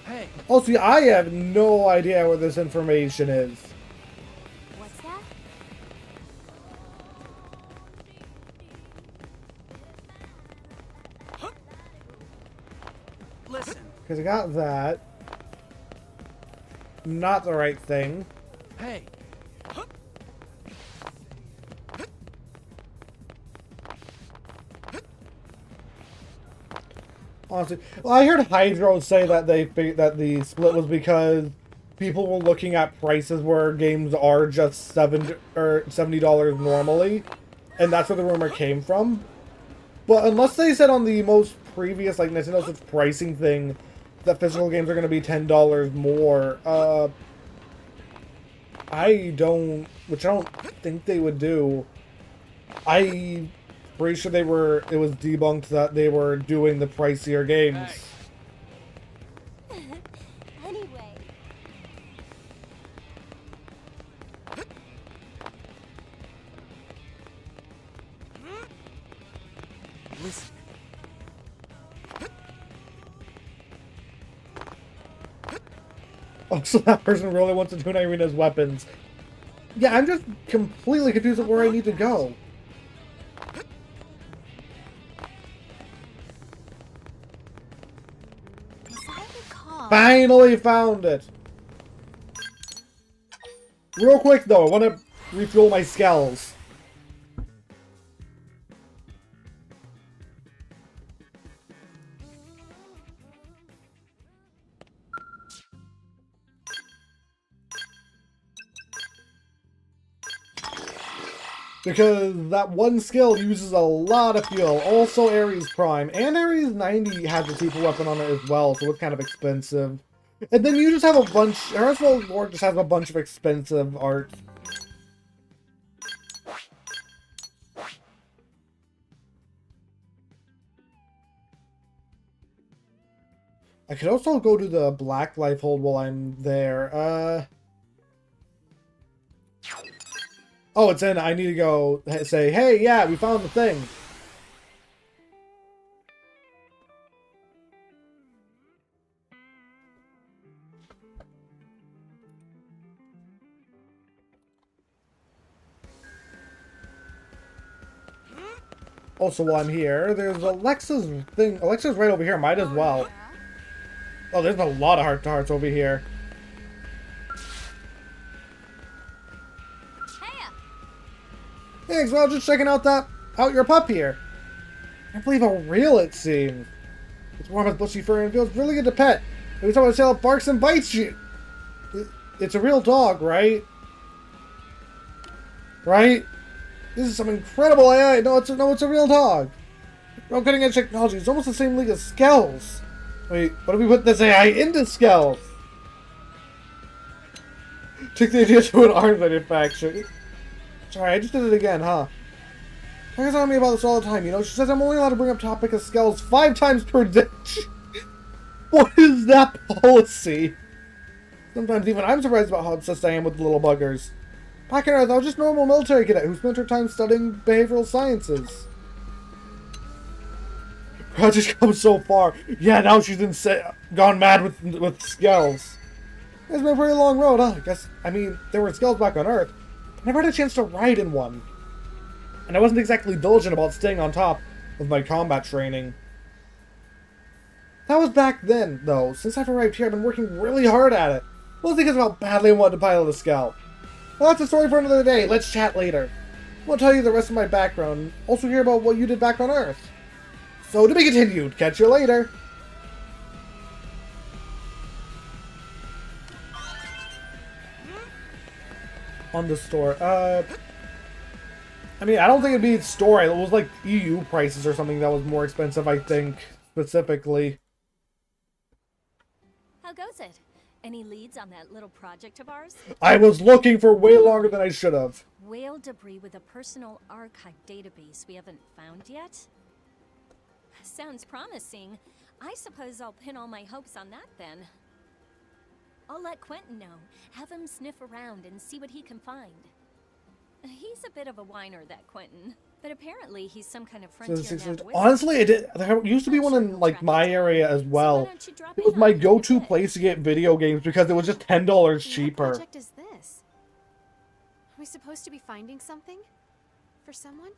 Speaker 2: Hey,
Speaker 1: Oh, see, I have no idea where this information is.
Speaker 5: What's that?
Speaker 2: listen.
Speaker 1: Because I got that. Not the right thing.
Speaker 2: Hey.
Speaker 1: Honestly, well, I heard Hydro say that that the split was because people were looking at prices where games are just $70 normally, and that's where the rumor came from. But unless they said on the most previous, like, Nintendo Switch pricing thing that physical games are going to be $10 more, which I don't think they would do. I'm pretty sure it was debunked that they were doing the pricier games.
Speaker 5: Anyway.
Speaker 2: Listen.
Speaker 1: Oh, so that person really wants to tune Irina's weapons. Yeah, I'm just completely confused of where I need to go.
Speaker 10: As I recall,
Speaker 1: Finally found it! Real quick though, I want to refuel my skells. Because that one skill uses a lot of fuel. Also Ares Prime. And Ares 90 has a super weapon on it as well, so it's kind of expensive. And then you just have a bunch... Hearthstone Lord just has a bunch of expensive art. I could also go to the Black Life Hold while I'm there. Oh, it's in. I need to go say, hey, yeah, we found the thing. Also, while I'm here, there's Alexa's thing. Alexa's right over here. Might as well. Oh, there's a lot of hearts over here. Thanks, well, just checking out your pup here. I can't believe how real it seems. It's warm as bushy fur and feels really good to pet. Every time I sail, it barks and bites you. It's a real dog, right? Right? This is some incredible AI. No, it's a real dog. Real cutting edge technology. It's almost the same league as Skells. Wait, what if we put this AI into Skells? Took the idea to an arms manufacturer. Sorry, I just did it again, huh? She's on me about this all the time, you know? She says I'm only allowed to bring up topic of Skells 5 times per day. What is that policy? Sometimes even I'm surprised about how obsessed I am with the little buggers. Back on Earth, I was just a normal military cadet who spent her time studying behavioral sciences. Project come so far. Yeah, now she's gone mad with Skells. It's been a pretty long road, huh? I mean, there were Skells back on Earth. I never had a chance to ride in one. And I wasn't exactly diligent about staying on top of my combat training. That was back then, though. Since I've arrived here, I've been working really hard at it. Mostly because of how badly I wanted to pilot a Skell. Well, that's a story for another day. Let's chat later. I'll tell you the rest of my background. Also hear about what you did back on Earth. So to be continued. Catch you later. On the store. I mean, I don't think it'd be store. It was like EU prices or something that was more expensive, I think, specifically.
Speaker 7: How goes it? Any leads on that little project of ours?
Speaker 1: I was looking for way longer than I should have.
Speaker 7: Whale debris with a personal archive database we haven't found yet? Sounds promising. I suppose I'll pin all my hopes on that then. I'll let Quentin know. Have him sniff around and see what he can find. He's a bit of a whiner, that Quentin. But apparently he's some kind of frontier wizard.
Speaker 1: Honestly, there used to be one in like my area as well. It was my go-to place to get video games because it was just $10 cheaper.
Speaker 10: What project is this? Are we supposed to be finding something? For someone?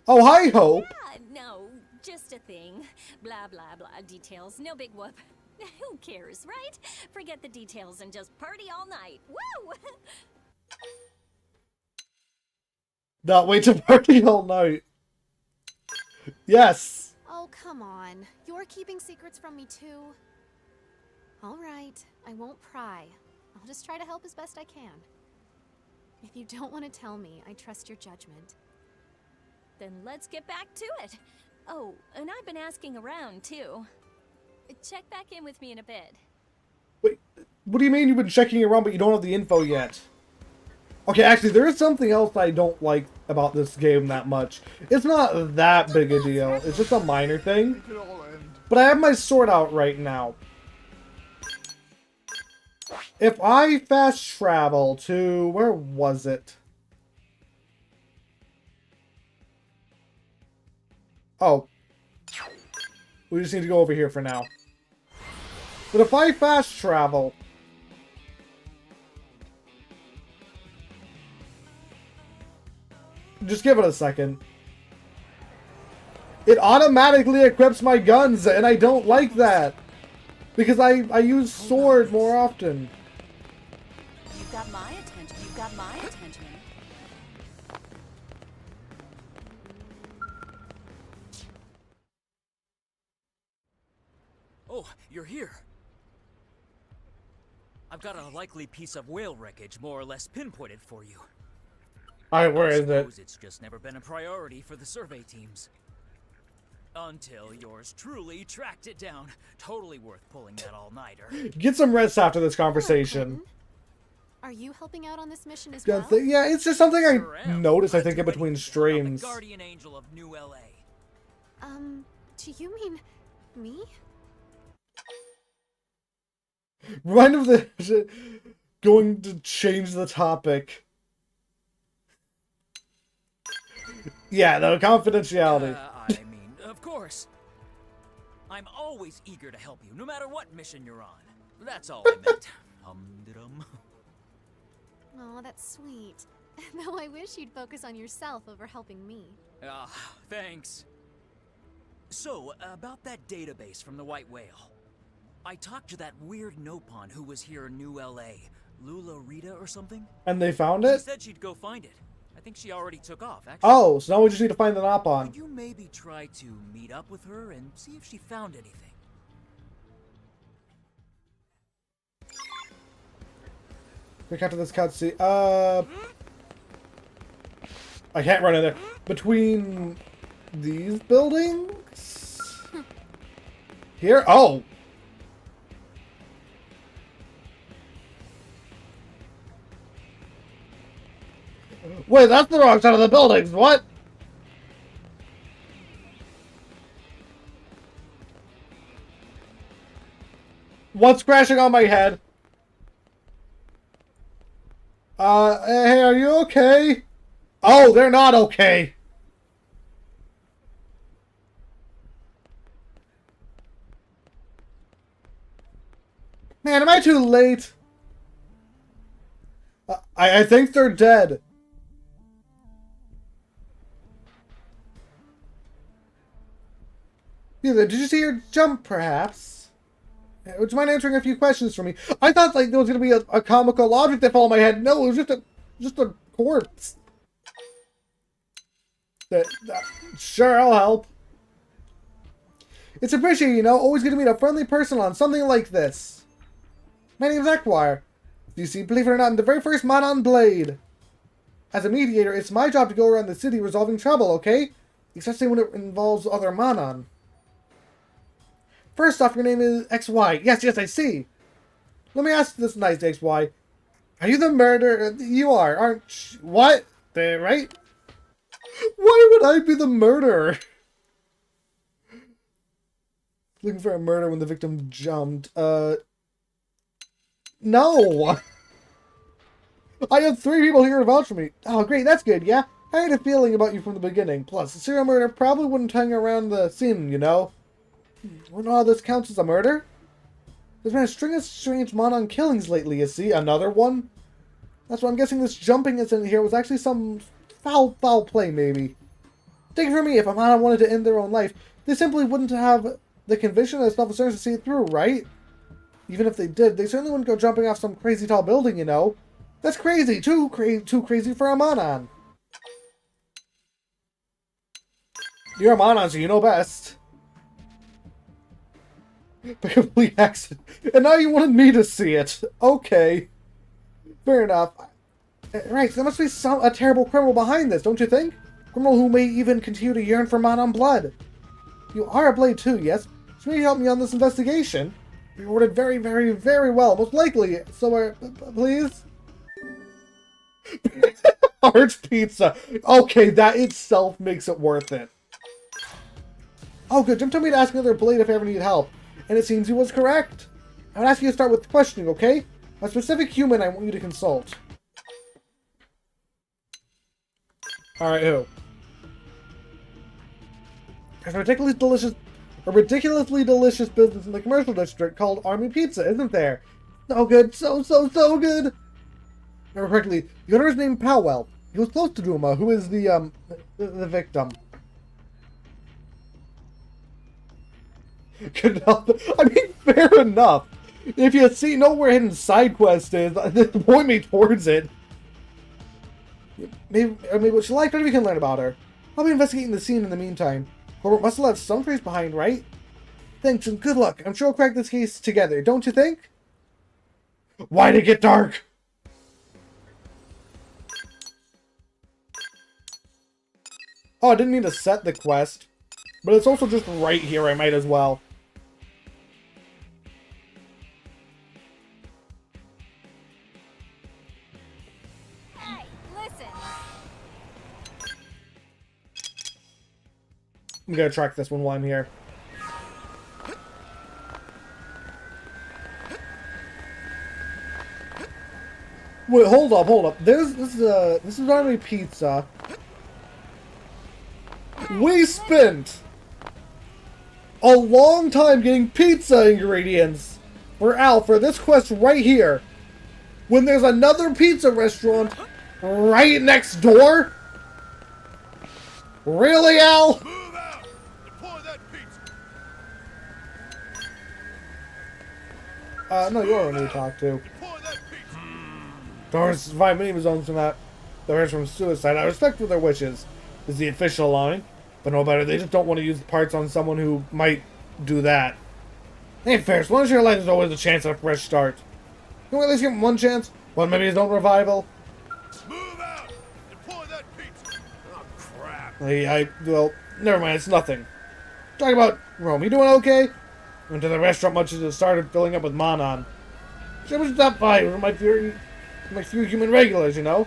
Speaker 1: Oh, hi, Hope!
Speaker 7: Yeah, no, just a thing. Blah, blah, blah. Details. No big whoop. Who cares, right? Forget the details and just party all night. Woo!
Speaker 1: Not wait to party all night. Yes!
Speaker 10: Oh, come on. You're keeping secrets from me, too. All right, I won't pry. I'll just try to help as best I can. If you don't want to tell me, I trust your judgment.
Speaker 7: Then let's get back to it. Oh, and I've been asking around, too. Check back in with me in a bit.
Speaker 1: Wait, what do you mean you've been checking around but you don't have the info yet? Okay, actually, there is something else I don't like about this game that much. It's not that big a deal. It's just a minor thing. But I have my sword out right now. If I fast travel to... where was it? Oh. We just need to go over here for now. But if I fast travel... just give it a second. It automatically equips my guns, and I don't like that. Because I use sword more often.
Speaker 8: You've got my attention. You've got my attention.
Speaker 11: Oh, you're here. I've got a likely piece of whale wreckage more or less pinpointed for you.
Speaker 1: Alright, where is it?
Speaker 11: I suppose it's just never been a priority for the survey teams. Until yours truly tracked it down. Totally worth pulling that all-nighter.
Speaker 1: Get some rest after this conversation.
Speaker 10: Are you helping out on this mission as well?
Speaker 1: Yeah, it's just something I noticed, I think, in between streams.
Speaker 11: The guardian angel of New LA.
Speaker 10: Do you mean me?
Speaker 1: Remind of the going to change the topic. Yeah, the confidentiality.
Speaker 11: I mean, of course. I'm always eager to help you, no matter what mission you're on. That's all I meant. Dum.
Speaker 10: Oh, that's sweet. Though I wish you'd focus on yourself over helping me.
Speaker 11: Thanks. So, about that database from the White Whale. I talked to that weird Nopon who was here in New LA. Lula Rita or something?
Speaker 1: And they found it?
Speaker 11: She said she'd go find it. I think she already took off, actually.
Speaker 1: Oh, so now we just need to find the Nopon.
Speaker 11: Could you maybe try to meet up with her and see if she found anything?
Speaker 1: Quick after this cutscene. I can't run in there. Between these buildings? Here? Oh! Wait, that's the wrong side of the buildings. What? What's crashing on my head? Hey, are you okay? Oh, they're not okay. Man, am I too late? I think they're dead. Either did you see her jump, perhaps? Would you mind answering a few questions for me? I thought like there was gonna be a comical object that fell on my head. No, it was just a just a corpse. Sure, I'll help. It's appreciated, you know, always good to meet a friendly person on something like this. My name's Ekwire. You see, believe it or not, I'm the very first man on Blade. As a mediator, it's my job to go around the city resolving trouble, okay? Especially when it involves other Manon. First off, your name is XY. Yes, I see. Let me ask this nice, XY. Are you the murderer? You are, aren't you? What? Right? Why would I be the murderer? Looking for a murder when the victim jumped. No! I have 3 people here to vouch for me. Oh, great, that's good, yeah? I had a feeling about you from the beginning. Plus, a serial murder probably wouldn't hang around the scene, you know? Wouldn't all this counts as a murder? There's been a string of strange Manon killings lately, you see? Another one? That's why I'm guessing this jumping incident here was actually some foul play, maybe. Take it from me, if a Manon wanted to end their own life, they simply wouldn't have the conviction as officers to see it through, right? Even if they did, they certainly wouldn't go jumping off some crazy tall building, you know? That's crazy! Too crazy for a Manon! You're a Manon, so you know best. By complete accident. And now you wanted me to see it. Okay. Fair enough. Right, so there must be a terrible criminal behind this, don't you think? Criminal who may even continue to yearn for Manon blood. You are a Blade too, yes? So maybe help me on this investigation. Be rewarded very, very, very well, most likely. So, please? Arch pizza. Okay, that itself makes it worth it. Oh, good. Jim told me to ask another Blade if I ever need help. And it seems he was correct. I would ask you to start with questioning, okay? A specific human I want you to consult. Alright, who? There's a ridiculously delicious business in the commercial district called Army Pizza, isn't there? So good, so good! Remember correctly, the owner is named Powell. He was close to Duma, who is the victim. I mean, fair enough. If you know where hidden side quest is, point me towards it. Maybe what she liked, maybe we can learn about her. I'll be investigating the scene in the meantime. Corbett must have left some trace behind, right? Thanks and good luck. I'm sure we'll crack this case together, don't you think? Why'd it get dark? Oh, I didn't mean to set the quest. But it's also just right here, I might as well.
Speaker 5: Hey, listen.
Speaker 1: I'm gonna track this one while I'm here. Wait, hold up. This is Army Pizza. We spent a long time getting pizza ingredients for this quest right here. When there's another pizza restaurant right next door? Really, Al?
Speaker 2: Move out and pour that pizza.
Speaker 1: No, you're the one to talk to.
Speaker 2: Pour that pizza.
Speaker 1: Don't survive many zones from that. They're from suicide. I respect their wishes. Is the official line. But no better, they just don't want to use the parts on someone who might do that. Ain't fair. As long as you're alive, there's always a chance at a fresh start. Can we at least give him one chance? One maybe his own revival?
Speaker 2: Move out and pour that pizza. Oh, crap.
Speaker 1: Well, never mind, it's nothing. Talk about Rome. You doing okay? Went to the restaurant much as it started filling up with Manon. Sure we should stop by with my few human regulars, you know?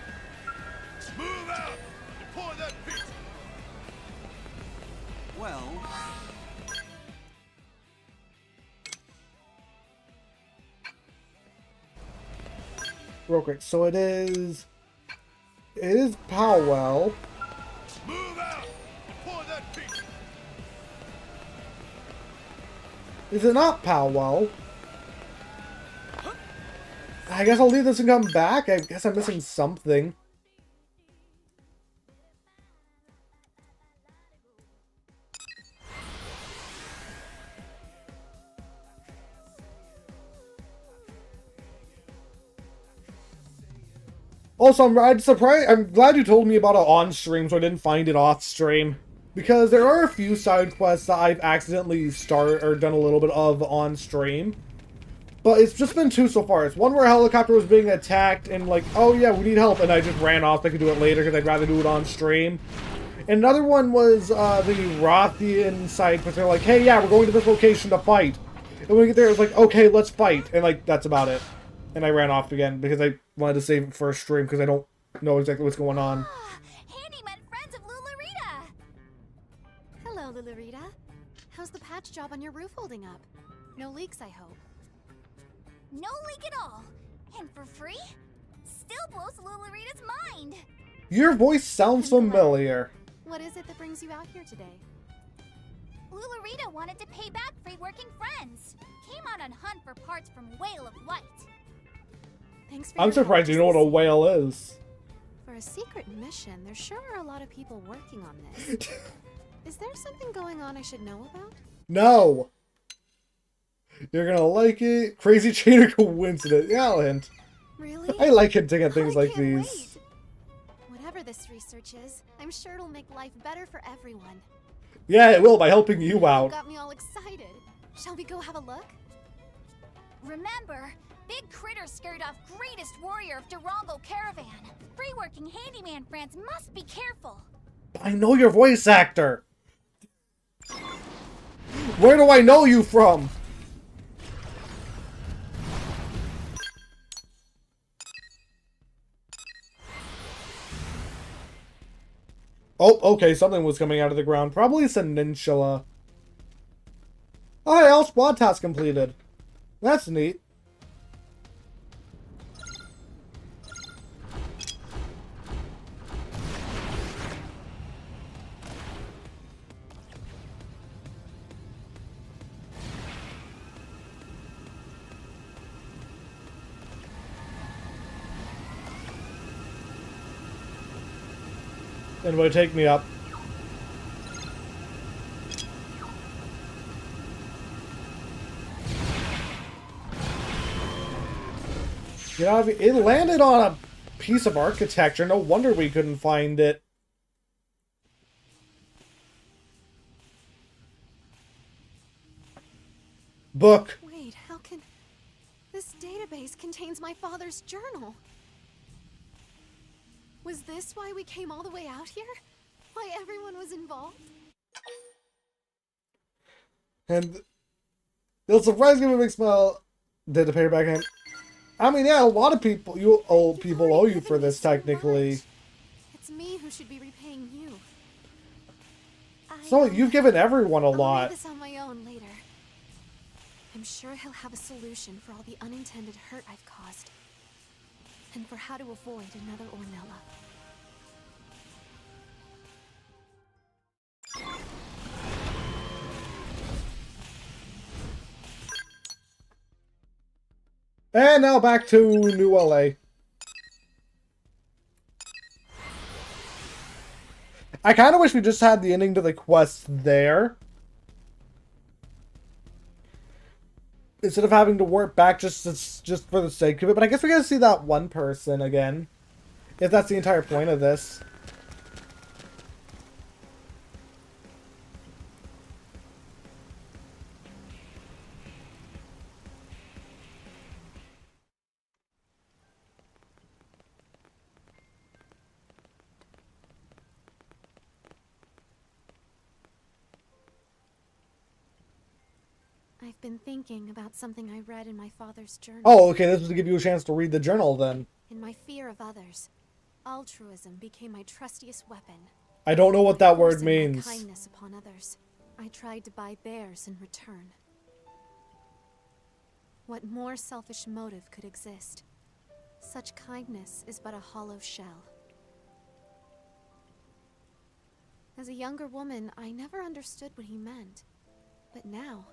Speaker 2: Move out and pour that pizza.
Speaker 6: Well,
Speaker 1: Real quick, so it is Powell.
Speaker 2: Move out and pour that pizza.
Speaker 1: Is it not Powell? I guess I'll leave this and come back. I guess I'm missing something. Also, I'm surprised. I'm glad you told me about it on stream, so I didn't find it off stream. Because there are a few side quests that I've accidentally started or done a little bit of on stream. But it's just been two so far. It's one where a helicopter was being attacked and like, oh yeah, we need help, and I just ran off. I could do it later because I'd rather do it on stream. And another one was the Rothian side quest. They're like, hey, yeah, we're going to this location to fight. And when we get there, it's like, okay, let's fight. And like, that's about it. And I ran off again because I wanted to save it for a stream because I don't know exactly what's going on.
Speaker 5: Handyman friends of Lularita!
Speaker 10: Hello, Lularita. How's the patch job on your roof holding up? No leaks, I hope.
Speaker 5: No leak at all. And for free? Still blows Lularita's mind.
Speaker 1: Your voice sounds familiar.
Speaker 10: What is it that brings you out here today?
Speaker 5: Lularita wanted to pay back free working friends. Came out on hunt for parts from Whale of Light.
Speaker 10: Thanks for
Speaker 1: I'm surprised you know what a whale is.
Speaker 10: For a secret mission, there sure are a lot of people working on this. Is there something going on I should know about?
Speaker 1: No. You're gonna like it. Crazy chain of coincidence. Yeah, I'll hint.
Speaker 10: Really?
Speaker 1: I like hinting at things like these.
Speaker 10: Wait. Whatever this research is, I'm sure it'll make life better for everyone.
Speaker 1: Yeah, it will by helping you out.
Speaker 10: Got me all excited. Shall we go have a look?
Speaker 5: Remember, big critter scared off greatest warrior of Durango Caravan. Free working handyman friends must be careful.
Speaker 1: I know your voice actor. Where do I know you from? Oh, okay, something was coming out of the ground. Probably a Seninsula. Oh, hey, all squad tasks completed. That's neat. Anybody take me up? You know, it landed on a piece of architecture. No wonder we couldn't find it. Book.
Speaker 10: Wait, how can... This database contains my father's journal. Was this why we came all the way out here? Why everyone was involved?
Speaker 1: And it'll surprisingly make me smile. Did the paperback hand? I mean, yeah, a lot of people, people owe you for this, technically.
Speaker 10: It's me who should be repaying you.
Speaker 1: So you've given everyone a
Speaker 10: I'll
Speaker 1: lot.
Speaker 10: read this on my own later. I'm sure he'll have a solution for all the unintended hurt I've caused. And for how to avoid another Ornella.
Speaker 1: And now back to New LA. I kind of wish we just had the ending to the quest there. Instead of having to warp back just for the sake of it. But I guess we gotta see that one person again. If that's the entire point of this.
Speaker 10: I've been thinking about something I read in my father's journal.
Speaker 1: Oh, okay, this was to give you a chance to read the journal then.
Speaker 10: In my fear of others, altruism became my trustiest weapon.
Speaker 1: I don't know what that word
Speaker 10: Forcing my
Speaker 1: means.
Speaker 10: kindness upon others. I tried to buy theirs in return. What more selfish motive could exist? Such kindness is but a hollow shell. As a younger woman, I never understood what he meant. But now,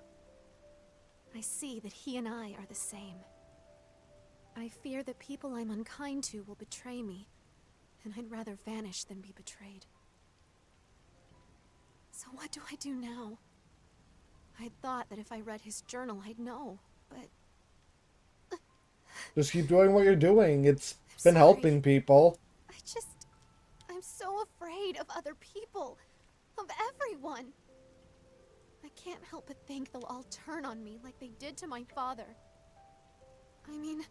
Speaker 10: I see that he and I are the same. I fear that people I'm unkind to will betray me, and I'd rather vanish than be betrayed. So what do I do now? I'd thought that if I read his journal, I'd know, but...
Speaker 1: Just keep doing what you're doing. It's been helping people.
Speaker 10: I'm so afraid of other people, of everyone. I can't help but think they'll all turn on me like they did to my father. I mean,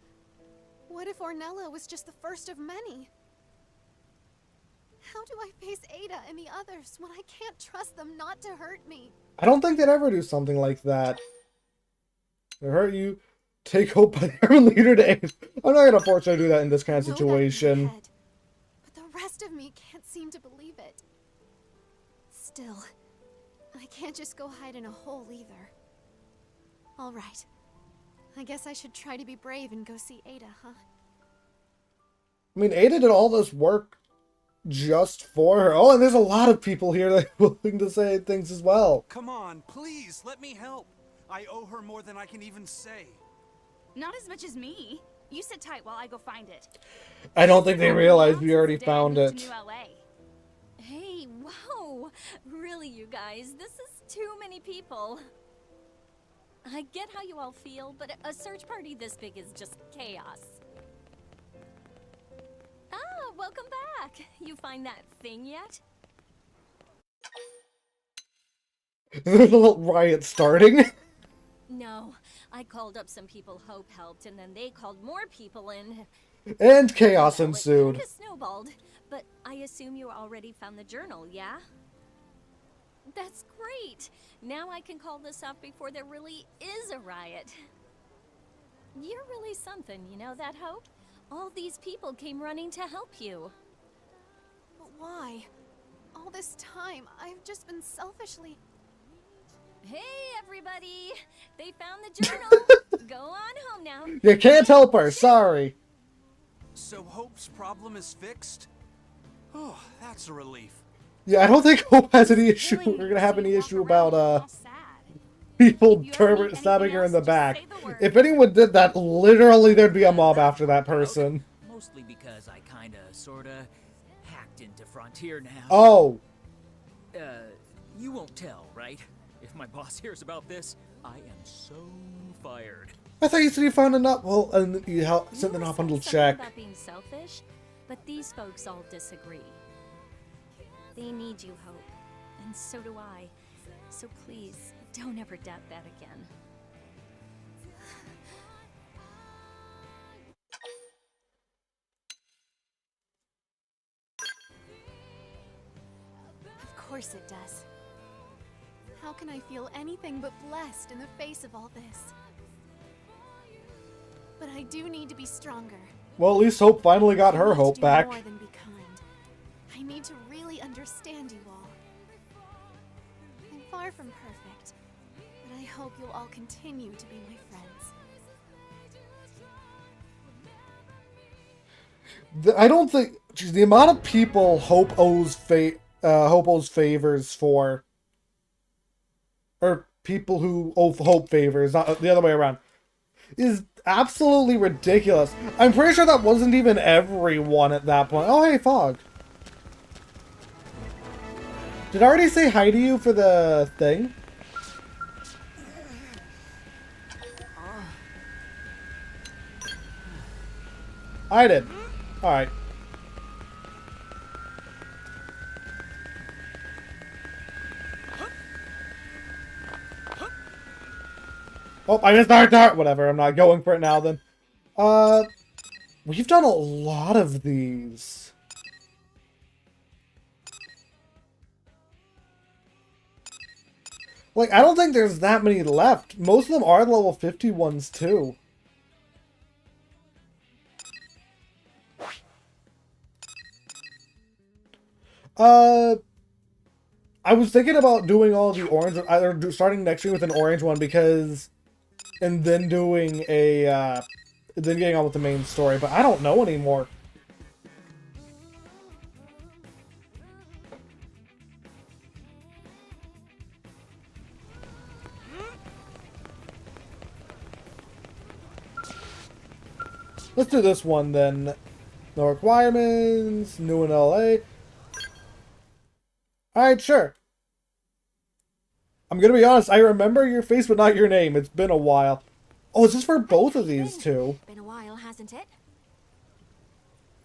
Speaker 10: what if Ornella was just the first of many? How do I face Ada and the others when I can't trust them not to hurt me?
Speaker 1: I don't think they'd ever do something like that. They hurt you, take hope by their leader to aid. I'm not gonna force her to do that in this kind of situation.
Speaker 10: But the rest of me can't seem to believe it. Still, I can't just go hide in a hole either. All right. I guess I should try to be brave and go see Ada, huh?
Speaker 1: I mean, Ada did all this work just for her. Oh, and there's a lot of people here that are willing to say things as well.
Speaker 12: Come on, please, let me help. I owe her more than I can even say.
Speaker 13: Not as much as me. You sit tight while I go find it.
Speaker 1: I don't think they realized we already found it.
Speaker 7: Hey, whoa! Really, you guys, this is too many people. I get how you all feel, but a search party this big is just chaos. Ah, welcome back! You find that thing yet?
Speaker 1: There's a little riot starting.
Speaker 7: No, I called up some people Hope helped, and then they called more people in.
Speaker 1: And chaos
Speaker 7: Well,
Speaker 1: ensued.
Speaker 7: It kind of snowballed, but I assume you already found the journal, yeah? That's great! Now I can call this off before there really is a riot. You're really something, you know that, Hope? All these people came running to help you.
Speaker 10: But why? All this time, I've just been selfishly...
Speaker 7: Hey, everybody! They found the journal! Go on home now.
Speaker 1: You can't help her, sorry.
Speaker 12: So Hope's problem is fixed? Oh, that's a relief.
Speaker 1: Yeah, I don't think Hope has any issue. We're gonna have any issue about people stabbing her in the back. If anyone did that, literally there'd be a mob after that person.
Speaker 11: Mostly because I kinda, sorta, hacked into Frontier now.
Speaker 1: Oh.
Speaker 11: You won't tell, right? If my boss hears about this, I am so fired.
Speaker 1: I thought you said you found enough. Well, and you sent them off on a little check.
Speaker 7: About being selfish, but these folks all disagree. They need you, Hope, and so do I. So please, don't ever doubt that again.
Speaker 10: Of course it does. How can I feel anything but blessed in the face of all this? But I do need to be stronger.
Speaker 1: Well, at least Hope finally got her hope back.
Speaker 10: More than be kind. I need to really understand you all. I'm far from perfect, but I hope you'll all continue to be my friends.
Speaker 1: I don't think... Geez, the amount of people Hope owes favors for... Or people who owe Hope favors, not the other way around, is absolutely ridiculous. I'm pretty sure that wasn't even everyone at that point. Oh, hey, Fog. Did I already say hi to you for the thing? I did. Alright. Oh, I missed our dart! Whatever, I'm not going for it now then. We've done a lot of these. Like, I don't think there's that many left. Most of them are level 50 ones, too. I was thinking about doing all the orange, either starting next year with an orange one, because... And then doing a, then getting on with the main story, but I don't know anymore. Let's do this one then. No requirements, new in LA. Alright, sure. I'm gonna be honest, I remember your face but not your name. It's been a while. Oh, is this for both of these two?
Speaker 5: Been a while, hasn't it?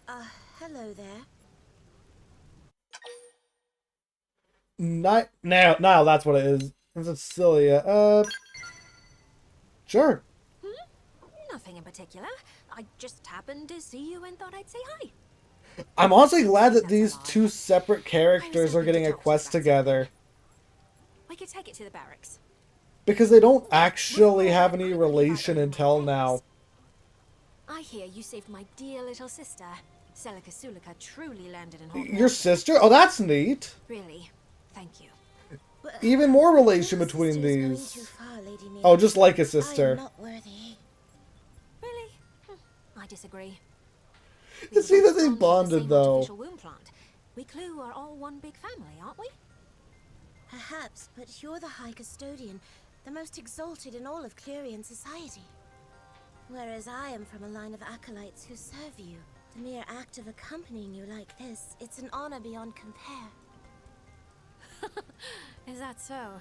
Speaker 14: Hello there.
Speaker 1: Now that's what it is. It's Cecilia. Sure.
Speaker 7: Nothing in particular. I just happened to see you and thought I'd say hi.
Speaker 1: I'm honestly glad that these two separate characters are getting a quest together.
Speaker 7: We could take it to the barracks.
Speaker 1: Because they don't actually have any relation until now.
Speaker 7: I hear you saved my dear little sister. Celica Sulika truly landed in hot water.
Speaker 1: Your sister? Oh, that's neat.
Speaker 7: Really? Thank you.
Speaker 1: Even more relation between these. Oh, just like a sister.
Speaker 14: I'm not worthy.
Speaker 7: Really? I disagree.
Speaker 1: It's neat that they bonded, though.
Speaker 7: We Clue are all one big family, aren't we?
Speaker 14: Perhaps, but you're the High Custodian, the most exalted in all of Clurian society. Whereas I am from a line of acolytes who serve you. The mere act of accompanying you like this, it's an honor beyond compare.
Speaker 7: Is that so?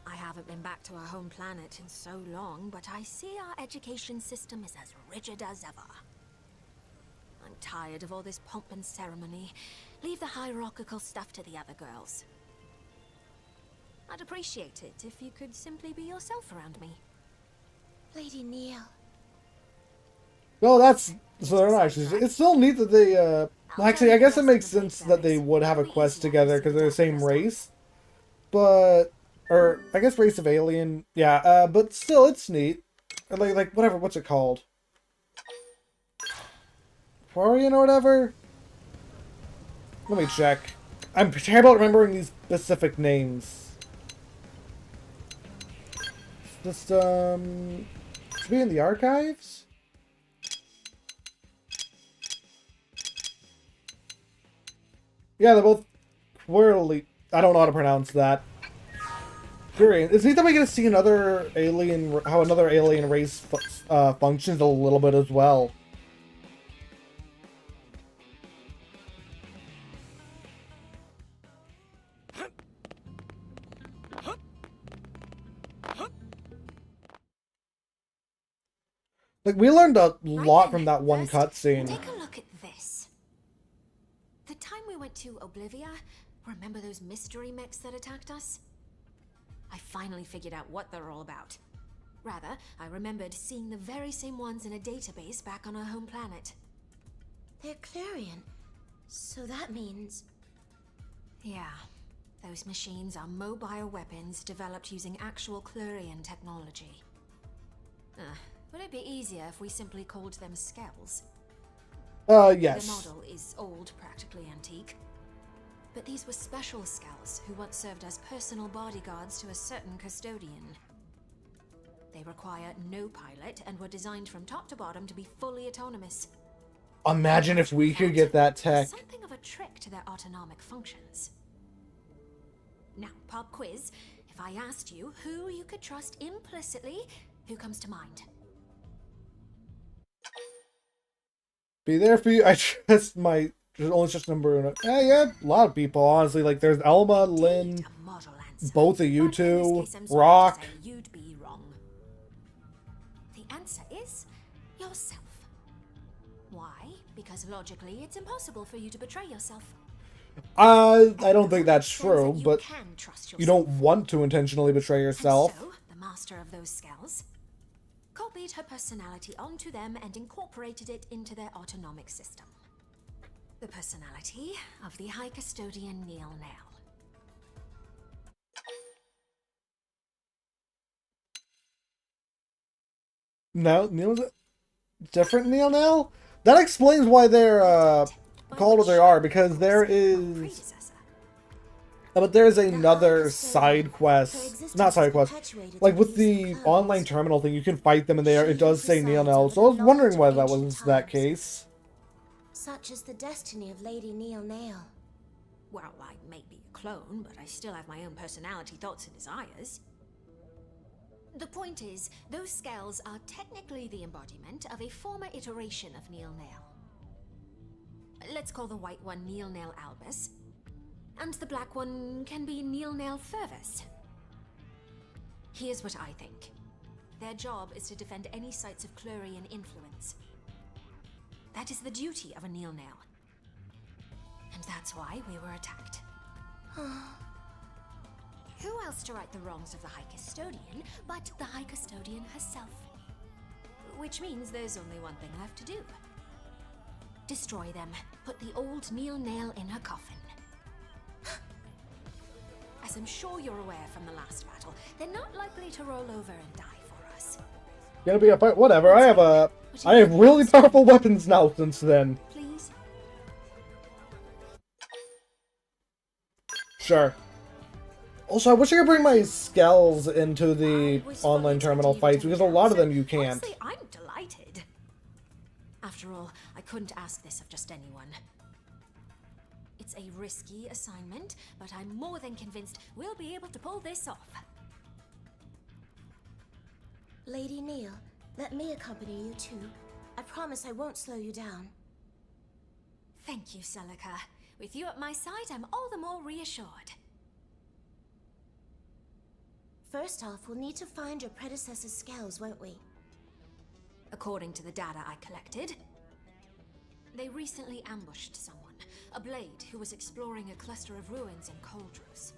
Speaker 7: I haven't been back to our home planet in so long, but I see our education system is as rigid as ever. I'm tired of all this pomp and ceremony. Leave the hierarchical stuff to the other girls. I'd appreciate it if you could simply be yourself around me.
Speaker 14: Lady Neil.
Speaker 1: No, that's... So they're not actually... It's still neat that they, actually, I guess it makes sense that they would have a quest together because they're the same race. But... Or, I guess race of alien. Yeah, but still, it's neat. Like, whatever, what's it called? Quarian or whatever? Let me check. I'm terrible at remembering these specific names. Just, should be in the archives? Yeah, they're both Quirly. I don't know how to pronounce that. Curious. It's neat that we get to see another alien, how another alien race functions a little bit as well. Like, we learned a lot from that one cutscene.
Speaker 7: Take a look at this. The time we went to Oblivia, remember those mystery mechs that attacked us? I finally figured out what they're all about. Rather, I remembered seeing the very same ones in a database back on our home planet.
Speaker 14: They're Clurian, so that means...
Speaker 7: Yeah, those machines are mobile weapons developed using actual Clurian technology. Would it be easier if we simply called them Skells?
Speaker 1: Yes.
Speaker 7: The model is old, practically antique. But these were special Skells who once served as personal bodyguards to a certain custodian. They require no pilot and were designed from top to bottom to be fully autonomous.
Speaker 1: Imagine if we could get that tech.
Speaker 7: Something of a trick to their autonomic functions. Now, pop quiz. If I asked you who you could trust implicitly, who comes to mind?
Speaker 1: Be there for you. I trust my... There's only just number... yeah, a lot of people, honestly. Like, there's Elma, Lynn, both of you two, Rock.
Speaker 7: You'd be wrong. The answer is yourself. Why? Because logically, it's impossible for you to betray yourself.
Speaker 1: I don't think that's true, but you don't want to intentionally betray yourself.
Speaker 7: And so, the master of those Skells copied her personality onto them and incorporated it into their autonomic system. The personality of the High Custodian Neil Nail.
Speaker 1: No, Neil's a different Neil Nail? That explains why they're called what they are, because there is... But there's another side quest. Not side quest. Like with the online terminal thing, you can fight them and it does say Neil Nail. So I was wondering why that was that case.
Speaker 14: Such is the destiny of Lady Neil Nail.
Speaker 7: Well, I may be a clone, but I still have my own personality, thoughts, and desires. The point is, those Skells are technically the embodiment of a former iteration of Neil Nail. Let's call the white one Neil Nail Albus, and the black one can be Neil Nail Fervus. Here's what I think. Their job is to defend any sites of Clurian influence.
Speaker 15: That is the duty of a Nil Nail. And that's why we were attacked. Who else to right the wrongs of the High Custodian but the High Custodian herself? Which means there's only one thing left to do. Destroy them. Put the old Nil Nail in her coffin. As I'm sure you're aware from the last battle, they're not likely to roll over and die for us.
Speaker 1: Gonna be a fight. Whatever. I have really powerful weapons now since then.
Speaker 15: Please?
Speaker 1: Sure. Also, I wish I could bring my Skells into the online terminal fights, because a lot of them you can't.
Speaker 15: Honestly, I'm delighted. After all, I couldn't ask this of just anyone. It's a risky assignment, but I'm more than convinced we'll be able to pull this off.
Speaker 14: Lady Neil, let me accompany you too. I promise I won't slow you down.
Speaker 15: Thank you, Celica. With you at my side, I'm all the more reassured.
Speaker 14: First off, we'll need to find your predecessor's Skells, won't we?
Speaker 15: According to the data I collected, they recently ambushed someone, a blade who was exploring a cluster of ruins in Coldros.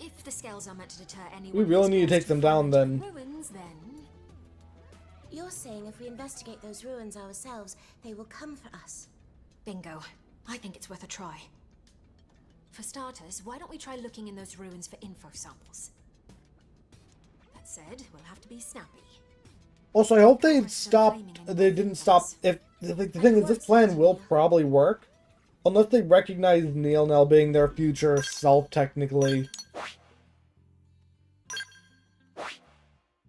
Speaker 15: If the Skells are meant to deter anyone,
Speaker 1: We really need to take them down then.
Speaker 15: Ruins, then.
Speaker 14: You're saying if we investigate those ruins ourselves, they will come for us.
Speaker 15: Bingo. I think it's worth a try. For starters, why don't we try looking in those ruins for info samples? That said, we'll have to be snappy.
Speaker 1: Also, I hope they didn't stop. If the thing is, this plan will probably work, unless they recognize Nil Nail being their future self, technically,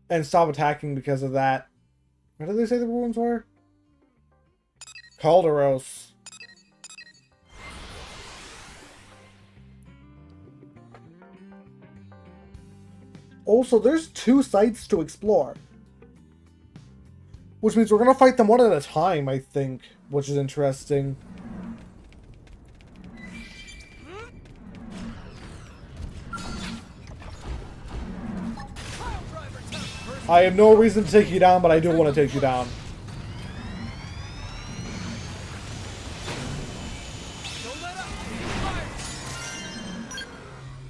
Speaker 1: and stop attacking because of that. What did they say the ruins were? Calderos. Also, there's 2 sites to explore. Which means we're gonna fight them one at a time, I think. Which is interesting. I have no reason to take you down, but I do want to take you down.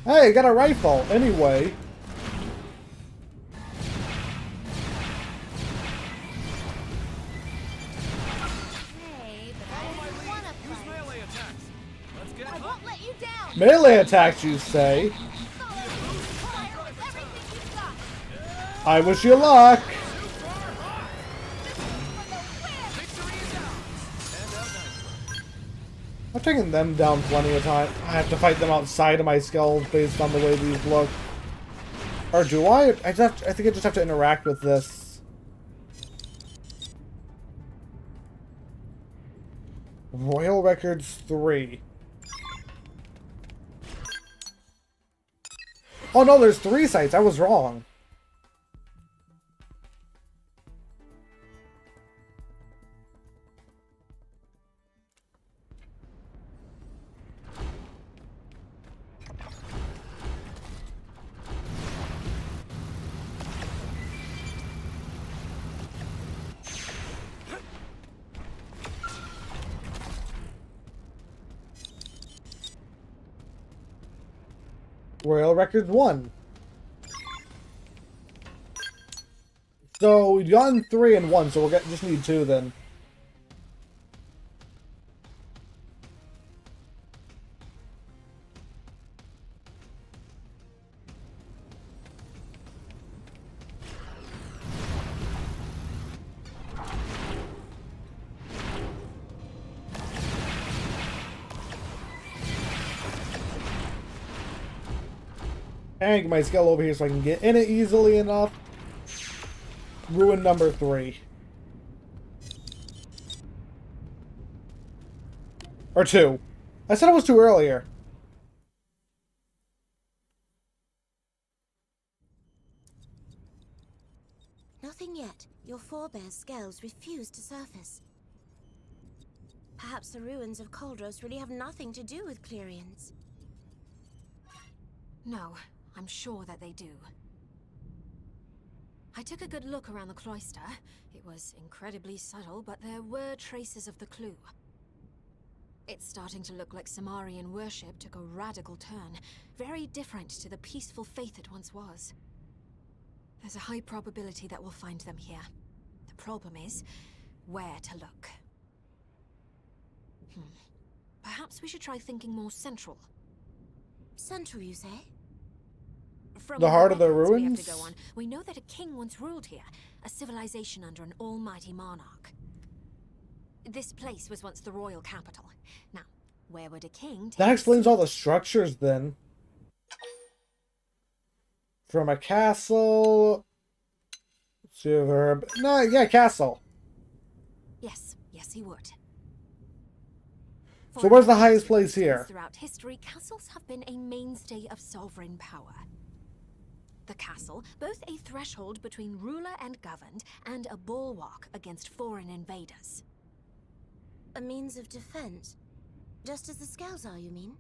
Speaker 1: Hey, I got a rifle, anyway. Melee attacks, you say? I wish you luck! I've taken them down plenty of time. I have to fight them outside of my skulls based on the way these look. Or do I? I think I just have to interact with this. Royal Records 3. Oh no, there's 3 sites. I was wrong. Royal Records 1. So we've gotten 3 and 1, so we'll just need 2 then. And get my skill over here so I can get in it easily enough. Ruin number 3. Or 2. I said it was 2 earlier.
Speaker 14: Nothing yet. Your forebears' scales refuse to surface. Perhaps the ruins of Coldros really have nothing to do with Clerians.
Speaker 15: No, I'm sure that they do. I took a good look around the cloister. It was incredibly subtle, but there were traces of the clue. It's starting to look like Samarian worship took a radical turn, very different to the peaceful faith it once was. There's a high probability that we'll find them here. The problem is, where to look. Perhaps we should try thinking more central.
Speaker 14: Central, you say?
Speaker 15: From
Speaker 1: The heart of the
Speaker 15: records we have
Speaker 1: ruins?
Speaker 15: to go on, we know that a king once ruled here, a civilization under an almighty monarch. This place was once the royal capital. Now, where would a king take
Speaker 1: That explains all the structures then. From a castle to castle.
Speaker 15: Yes, he would.
Speaker 1: So where's the highest place here?
Speaker 15: Throughout history, castles have been a mainstay of sovereign power. The castle, both a threshold between ruler and governed, and a bulwark against foreign invaders.
Speaker 14: A means of defense? Just as the scales are, you mean?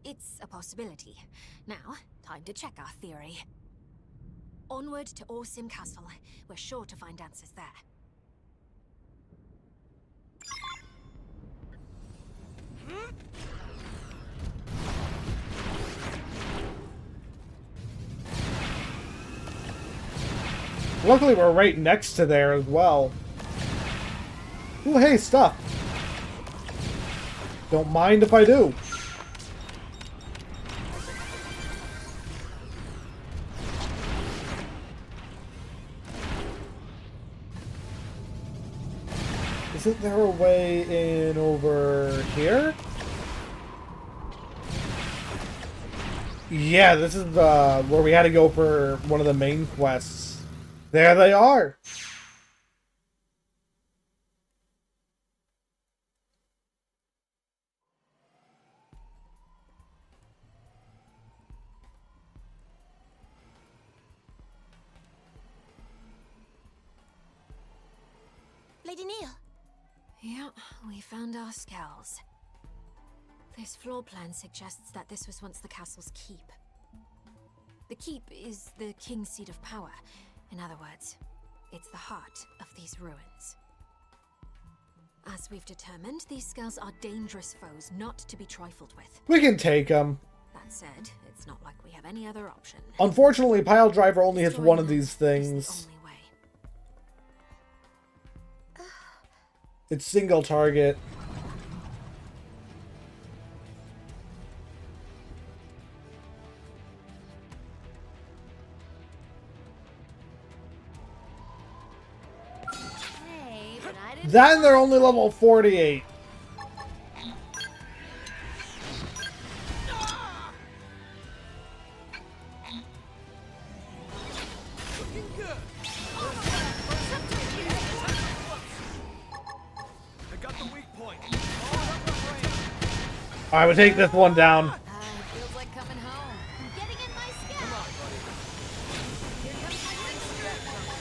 Speaker 15: It's a possibility. Now, time to check our theory. Onward to Orsim Castle. We're sure to find answers there.
Speaker 1: Luckily, we're right next to there as well. Ooh, hey, stuff. Don't mind if I do. Isn't there a way in over here? Yeah, this is where we had to go for one of the main quests. There they are!
Speaker 14: Lady Neil.
Speaker 15: Yeah, we found our skulls. This floor plan suggests that this was once the castle's keep. The keep is the king's seat of power. In other words, it's the heart of these ruins. As we've determined, these skulls are dangerous foes, not to be trifled with.
Speaker 1: We can take them.
Speaker 15: That said, it's not like we have any other option.
Speaker 1: Unfortunately, Pile Driver only hits one of these things. It's single target. Then they're only level 48. I would take this one down.
Speaker 5: Feels like coming home. I'm getting in my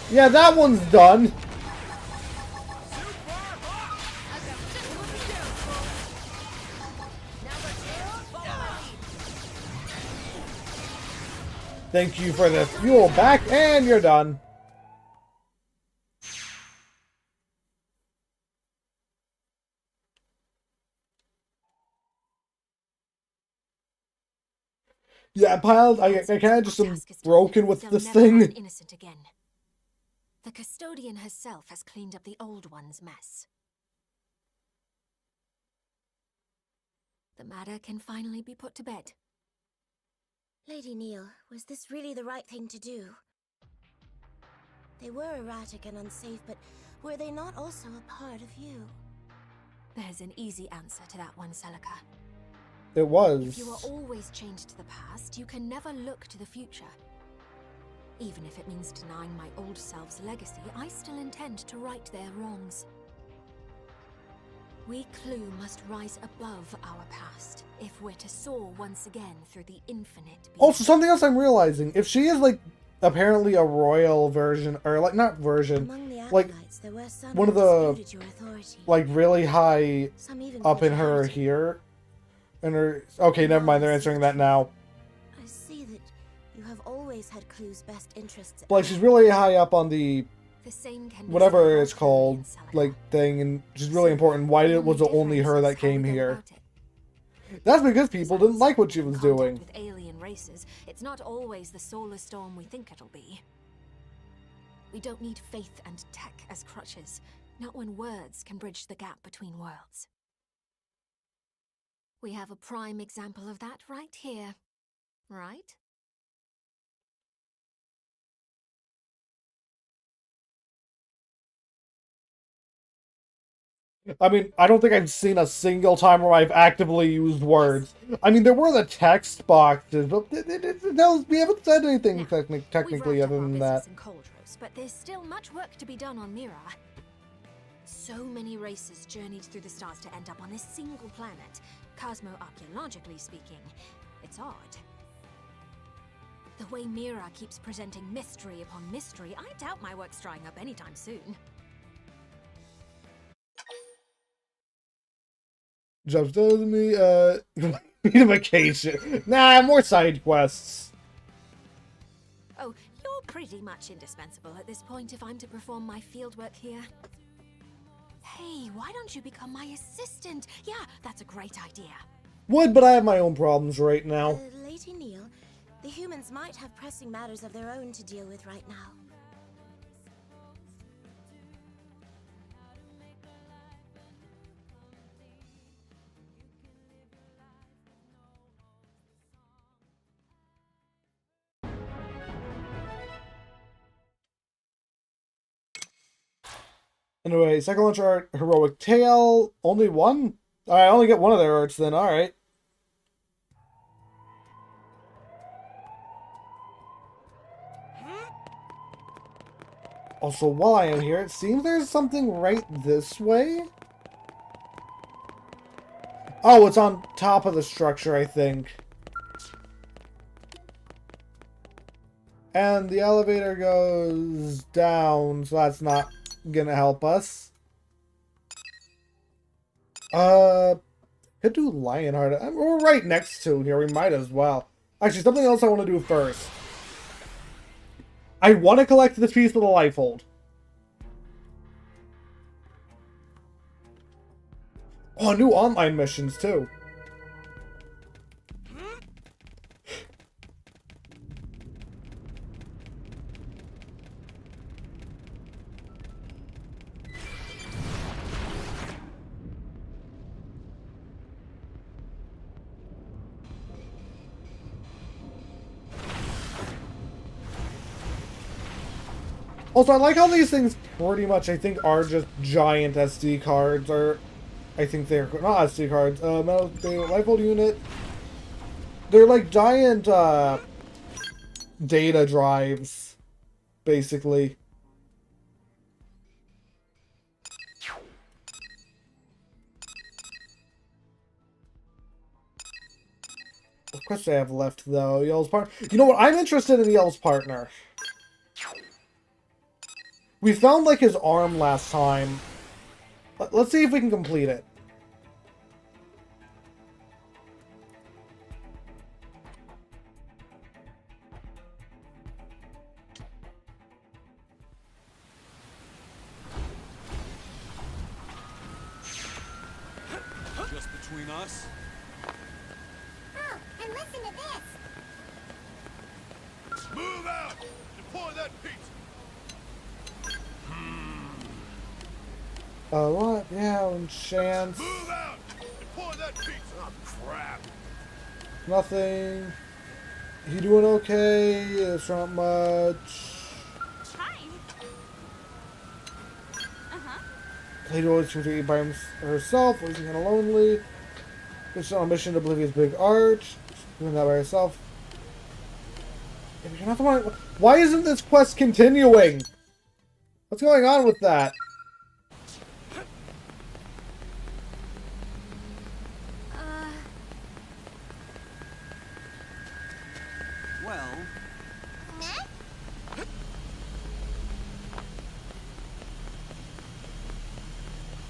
Speaker 5: skin.
Speaker 1: Yeah, that one's done. Thank you for the fuel back, and you're done. Yeah, Pile, I kind of just am broken with this thing.
Speaker 15: Innocent again. The custodian herself has cleaned up the old one's mess. The matter can finally be put to bed.
Speaker 14: Lady Neil, was this really the right thing to do? They were erratic and unsafe, but were they not also a part of you?
Speaker 15: There's an easy answer to that one, Celica.
Speaker 1: It was.
Speaker 15: If you are always chained to the past, you can never look to the future. Even if it means denying my old self's legacy, I still intend to right their wrongs. We Clue must rise above our past, if we're to soar once again through the infinite.
Speaker 1: Also, something else I'm realizing. If she is, like, apparently a royal version, or, like, not version, like, one of the, like, really high up in her here, and her, okay, never mind, they're answering that now.
Speaker 14: I see that you have always always had Clue's best interests at
Speaker 1: But like, she's really high up on the
Speaker 15: The same can be
Speaker 1: whatever
Speaker 15: said
Speaker 1: it's
Speaker 15: about
Speaker 1: called,
Speaker 15: Alien Cell.
Speaker 1: like, thing, and she's really important. Why was it only her that came here? That's because people didn't like what she was doing.
Speaker 15: With alien races, it's not always the solar storm we think it'll be. We don't need faith and tech as crutches, not when words can bridge the gap between worlds. We have a prime example of that right here, right?
Speaker 1: I mean, I don't think I've seen a single time where I've actively used words. I mean, there were the text boxes, but we haven't said anything technically other than that.
Speaker 15: But there's still much work to be done on Mira. So many races journeyed through the stars to end up on a single planet, cosmo-archaeologically speaking. It's odd. The way Mira keeps presenting mystery upon mystery, I doubt my work's drying up anytime soon.
Speaker 1: Jobs tells me, need a vacation. Nah, more side quests.
Speaker 15: Oh, you're pretty much indispensable at this point if I'm to perform my fieldwork here. Hey, why don't you become my assistant? Yeah, that's a great idea.
Speaker 1: Would, but I have my own problems right now.
Speaker 14: Lady Neil, the humans might have pressing matters of their own to deal with right now.
Speaker 1: Anyway, second launch art, Heroic Tale, only one? Alright, I only get one of their arts then, alright. Also, while I am here, it seems there's something right this way? Oh, it's on top of the structure, I think. And the elevator goes down, so that's not gonna help us. Could do Lionheart. We're right next to here, we might as well. Actually, something else I want to do first. I want to collect this piece of the life hold. Oh, new online missions too. Also, I like how these things pretty much, I think, are just giant SD cards, or I think they're not SD cards. Metal Lifehold unit. They're like giant data drives, basically. What quest do I have left though? Yell's partner. You know what? I'm interested in Yell's partner. We found, like, his arm last time. Let's see if we can complete it.
Speaker 12: Just between us?
Speaker 5: Oh, and listen to this!
Speaker 2: Move out! Deploy that pizza!
Speaker 1: What? Yeah, chance.
Speaker 2: Move out! Deploy that pizza! Oh, crap!
Speaker 1: Nothing. He doing okay? It's not much.
Speaker 13: Hi.
Speaker 1: Lady always seems to eat by herself, or kind of lonely. She's on a mission to Oblivion's big arch. Doing that by herself. If you're not the one. Why isn't this quest continuing? What's going on with that?
Speaker 12: Well...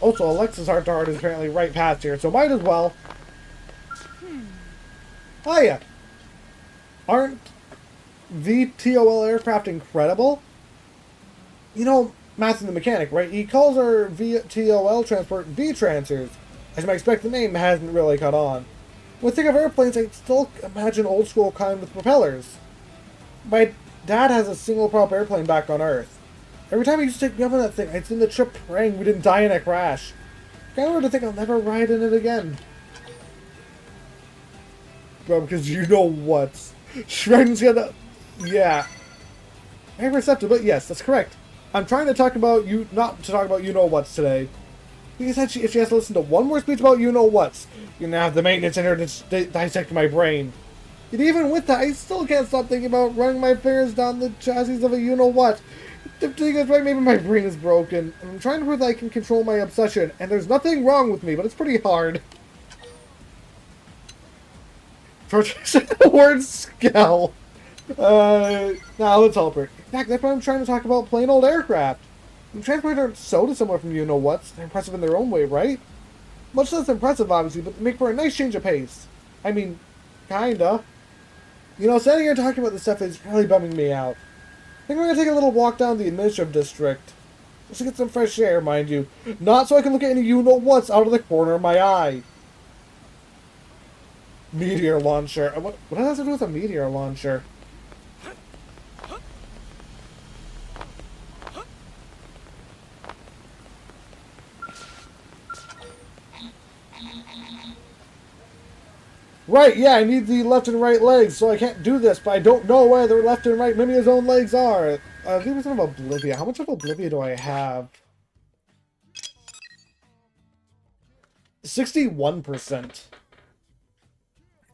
Speaker 1: Also, Alexa's heart-to-heart is apparently right past here, so might as well. Hiya! Aren't VTOL aircraft incredible? You know, Matthew the mechanic, right? He calls our VTOL transport V-Trancers. As you might expect, the name hasn't really caught on. When I think of airplanes, I still imagine old school kind with propellers. My dad has a single prop airplane back on Earth. Every time he used to take me up on that thing, I'd spend the trip praying we didn't die in a crash. Kind of hard to think I'll never ride in it again. Bro, because you know what? Shredden's gonna... Yeah. I'm receptive, but yes, that's correct. I'm trying to talk about you... Not to talk about you-know-whats today. Because if she has to listen to one more speech about you-know-whats, you're gonna have the maintenance in her to dissect my brain. And even with that, I still can't stop thinking about running my fingers down the chassis of a you-know-what. Because right, maybe my brain is broken. And I'm trying to prove that I can control my obsession, and there's nothing wrong with me, but it's pretty hard. Purchasing the word Skell. Now let's help her. In fact, that's why I'm trying to talk about plain old aircraft. And transporters aren't so dissimilar from you-know-whats. They're impressive in their own way, right? Much less impressive, obviously, but they make for a nice change of pace. I mean, kinda. You know, standing here talking about this stuff is really bumming me out. I think we're gonna take a little walk down the administrative district. Just to get some fresh air, mind you. Not so I can look at any you-know-whats out of the corner of my eye. Meteor launcher. What has to do with a meteor launcher? Right, yeah, I need the left and right legs, so I can't do this, but I don't know where the left and right Mimia's own legs are. I think it's of Oblivia. How much of Oblivia do I have? 61%.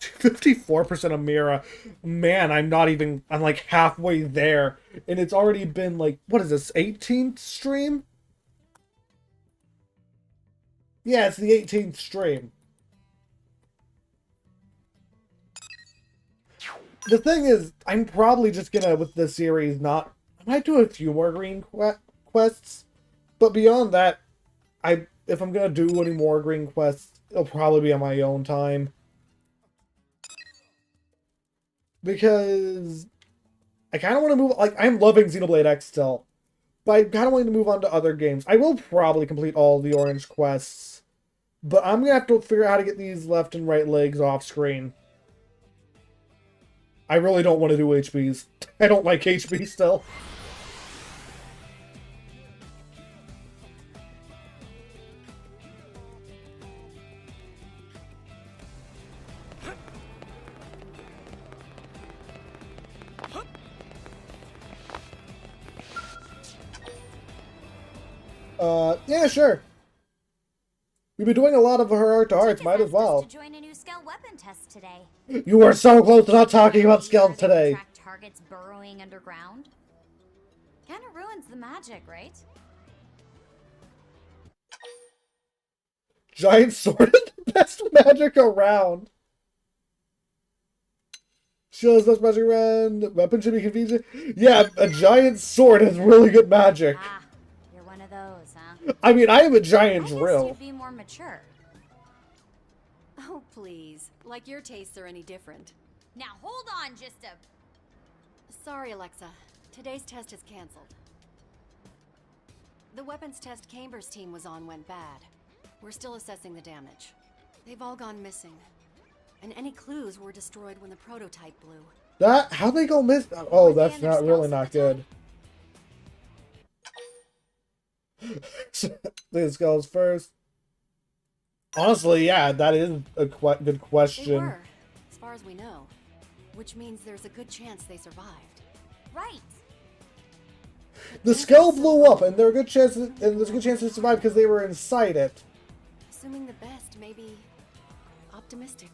Speaker 1: 54% of Mira. Man, I'm like halfway there. And it's already been like, what is this, 18th stream? Yeah, it's the 18th stream. The thing is, I'm probably just gonna, with this series, I might do a few more green quests, but beyond that, if I'm gonna do any more green quests, it'll probably be on my own time. Because I kind of want to move, like, I'm loving Xenoblade X still, but I kind of want to move on to other games. I will probably complete all the orange quests, but I'm gonna have to figure out how to get these left and right legs off screen. I really don't want to do HBs. I don't like HB still. Yeah, sure. We've been doing a lot of her heart-to-hearts, might as well.
Speaker 5: To join a new Skell weapon test today.
Speaker 1: You are so close to not talking about Skell today.
Speaker 5: Track targets burrowing underground. Kinda ruins the magic, right?
Speaker 1: Giant sword is the best magic around. Shield is the best magic around. Weapon should be confusing. Yeah, a giant sword is really good magic.
Speaker 5: Ah, you're one of those, huh?
Speaker 1: I mean, I have a giant
Speaker 5: I guess
Speaker 1: drill.
Speaker 5: you'd be more mature.
Speaker 8: Oh, please. Like your tastes are any different.
Speaker 5: Now hold on just a...
Speaker 8: Sorry, Alexa. Today's test is cancelled. The weapons test Camber's team was on went bad. We're still assessing the damage. They've all gone missing. And any clues were destroyed when the prototype blew.
Speaker 1: How'd they go miss? Oh, that's not really not good. The skulls first. Honestly, yeah, that is a good question.
Speaker 8: They were, as far as we know. Which means there's a good chance they survived.
Speaker 5: Right.
Speaker 1: The skull blew up, and there's a good chance they survived because they were inside it.
Speaker 8: Assuming the best, maybe optimistic.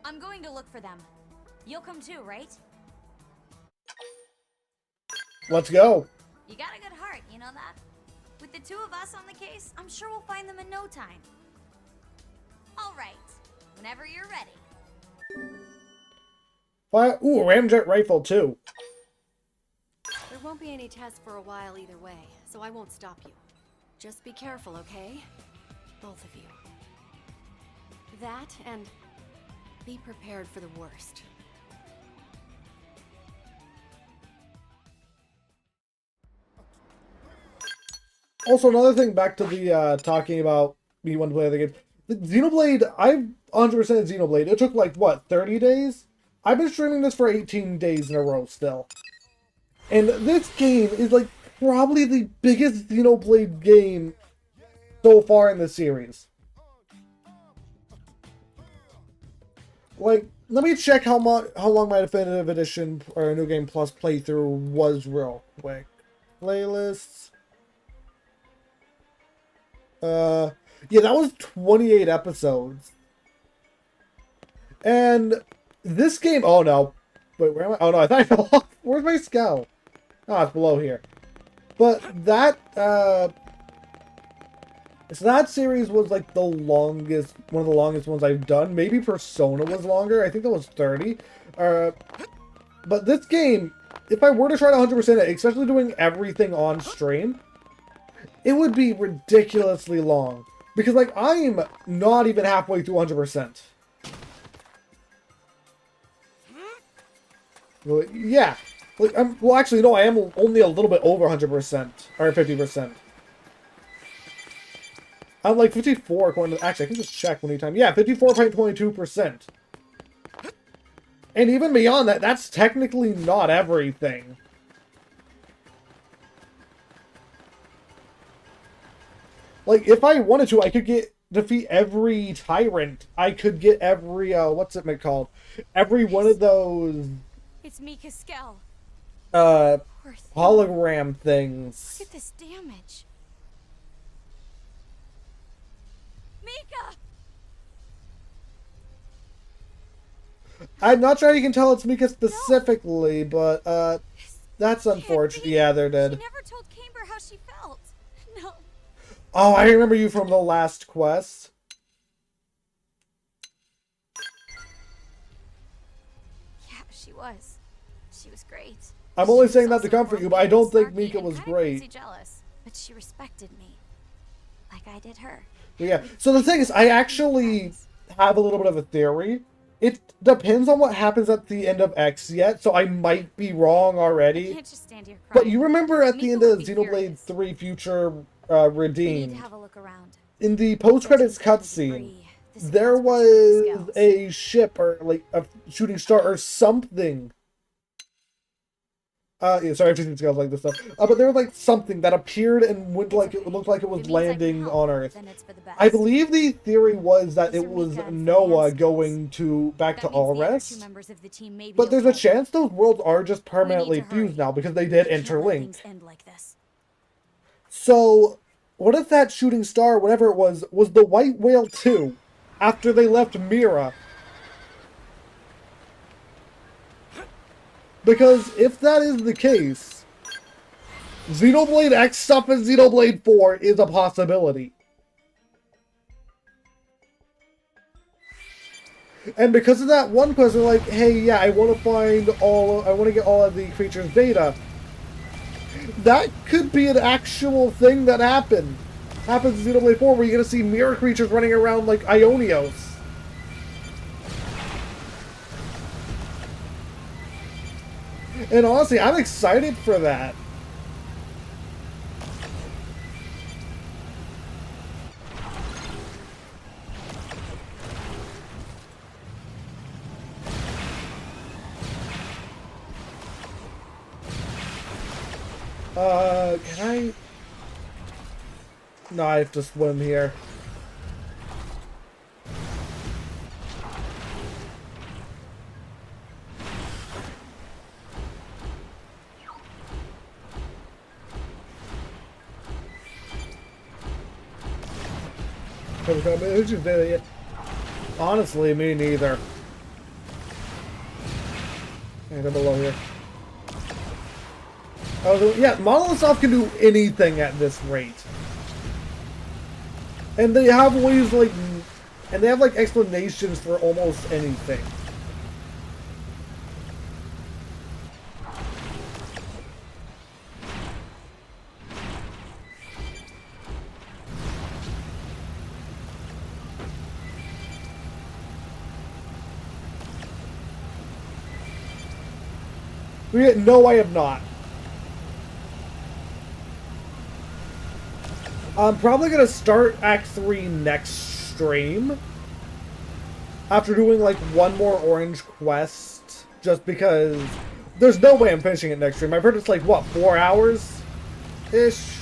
Speaker 5: I'm going to look for them. You'll come too, right?
Speaker 1: Let's go.
Speaker 5: You got a good heart, you know that? With the two of us on the case, I'm sure we'll find them in no time. All right. Whenever you're ready.
Speaker 1: Fire. Ooh, ramjet rifle too.
Speaker 8: There won't be any tests for a while either way, so I won't stop you. Just be careful, okay? Both of you. That and Be prepared for the worst.
Speaker 1: Also, another thing back to the talking about me wanting to play the game. The Xenoblade, I've 100% Xenoblade. It took like, what, 30 days? I've been streaming this for 18 days in a row still. And this game is like probably the biggest Xenoblade game so far in the series. Like, let me check how long my Definitive Edition or New Game Plus playthrough was real quick. Playlists. Yeah, that was 28 episodes. And this game, oh no. Wait, where am I? Oh no, I thought I fell off. Where's my skull? Oh, it's below here. But that, so that series was like the longest, one of the longest ones I've done. Maybe Persona was longer. I think that was 30. But this game, if I were to try to 100% it, especially doing everything on stream, it would be ridiculously long. Because, like, I'm not even halfway through 100%. Well, yeah. Like, well, actually, no, I am only a little bit over 100%. Or 50%. I'm like 54 according to... Actually, I can just check one time. Yeah, 54.22%. And even beyond that, that's technically not everything. Like, if I wanted to, I could defeat every tyrant. I could get every, what's it called? Every one of those...
Speaker 10: It's Mika's skull.
Speaker 1: Hologram things.
Speaker 10: Look at this damage. Mika!
Speaker 1: I'm not sure you can tell it's Mika specifically, but, that's unfortunate. Yeah, they're dead.
Speaker 10: She never told Camber how she felt. No.
Speaker 1: Oh, I remember you from the last quest.
Speaker 10: Yeah, she was. She was great.
Speaker 1: I'm only saying that to comfort you, but I don't think Mika was great.
Speaker 10: Jealous, but she respected me, like I did her.
Speaker 1: Yeah. So the thing is, I actually have a little bit of a theory. It depends on what happens at the end of X yet, so I might be wrong already.
Speaker 10: I can't just stand here crying.
Speaker 1: But you remember at the end of Xenoblade 3 Future Redeemed,
Speaker 10: have a look around.
Speaker 1: in the post-credits cutscene, there was a ship or like a shooting star or something. Yeah, sorry, everything goes like this stuff. But there was like something that appeared and went like it looked like it was landing on Earth. I believe the theory was that it was Noah going back to Allrest. But there's a chance those worlds are just permanently fused now because they did interlink. So, what if that shooting star, whatever it was the White Whale 2 after they left Mira? Because if that is the case, Xenoblade X stuff in Xenoblade 4 is a possibility. And because of that one question, like, hey, yeah, I want to get all of the creatures' data. That could be an actual thing that happens in Xenoblade 4, where you're going to see mirror creatures running around like Ionios. And honestly, I'm excited for that. Can I? No, I have to swim here. Honestly, me neither. And I'm below here. Oh, yeah, Monolith Soft can do anything at this rate. And they have ways, like... And they have, like, explanations for almost anything. No, I have not. I'm probably going to start Act 3 next stream. After doing like one more orange quest. Just because there's no way I'm finishing it next stream. I've heard it's like, what, 4 hours-ish?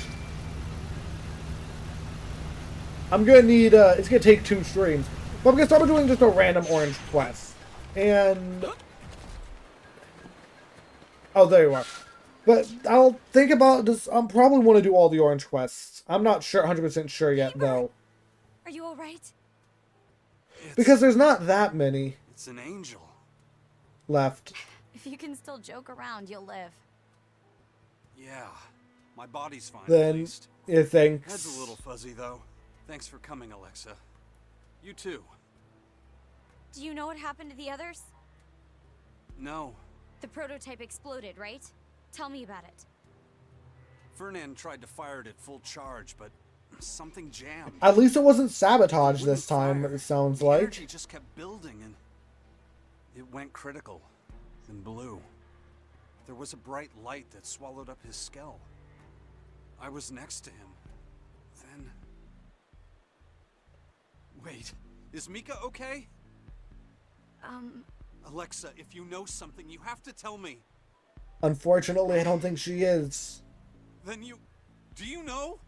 Speaker 1: I'm going to need, it's going to take 2 streams. But I'm going to start doing just a random orange quest. And... oh, there you are. But I'll think about this. I'll probably want to do all the orange quests. I'm not sure, 100% sure yet, though.
Speaker 10: Are you alright?
Speaker 1: Because there's not that many.
Speaker 12: It's an angel.
Speaker 1: Left.
Speaker 5: If you can still joke around, you'll live.
Speaker 12: Yeah, my body's fine at
Speaker 1: Then,
Speaker 12: least.
Speaker 1: yeah, thanks.
Speaker 12: Head's a little fuzzy though. Thanks for coming, Alexa. You too.
Speaker 5: Do you know what happened to the others?
Speaker 12: No.
Speaker 5: The prototype exploded, right? Tell me about it.
Speaker 12: Fernand tried to fire it at full charge, but something jammed.
Speaker 1: At least it wasn't sabotage this time, it sounds
Speaker 12: The
Speaker 1: like.
Speaker 12: energy just kept building and it went critical, then blew. There was a bright light that swallowed up his skull. I was next to him. Then... wait, is Mika okay? Alexa, if you know something, you have to tell me.
Speaker 1: Unfortunately, I don't think she is.
Speaker 12: Then you... do you know?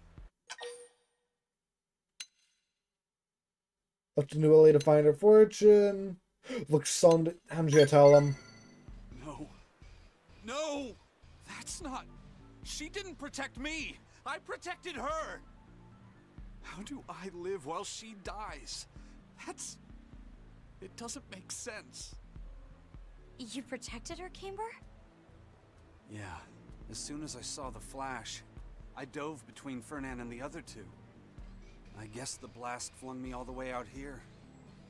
Speaker 1: Left a new LA to find her fortune. Looks so... how did you tell him?
Speaker 12: No. No! That's not... she didn't protect me! I protected her! How do I live while she dies? That's... it doesn't make sense.
Speaker 5: You protected her, Camber?
Speaker 12: Yeah. As soon as I saw the flash, I dove between Fernand and the other two. I guess the blast flung me all the way out here.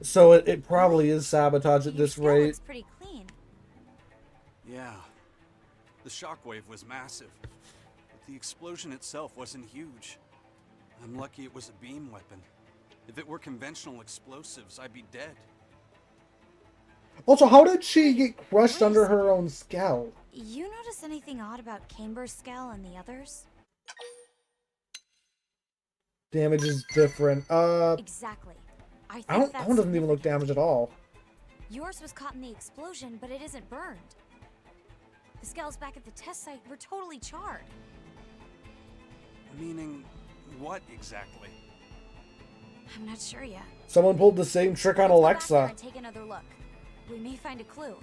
Speaker 1: So it probably is sabotage at this rate.
Speaker 5: Looks pretty clean.
Speaker 12: Yeah. The shockwave was massive, but the explosion itself wasn't huge. I'm lucky it was a beam weapon. If it were conventional explosives, I'd be dead.
Speaker 1: Also, how did she get crushed under her own skull?
Speaker 5: You notice anything odd about Camber's skull and the others?
Speaker 1: Damage is different.
Speaker 5: Exactly. I
Speaker 1: that one doesn't even look damaged at all.
Speaker 5: Yours was caught in the explosion, but it isn't burned. The skulls back at the test site were totally charred.
Speaker 12: Meaning, what exactly?
Speaker 5: I'm not sure yet.
Speaker 1: Someone pulled the same trick on
Speaker 5: Let's go back there
Speaker 1: Alexa.
Speaker 5: and take another look. We may find a clue.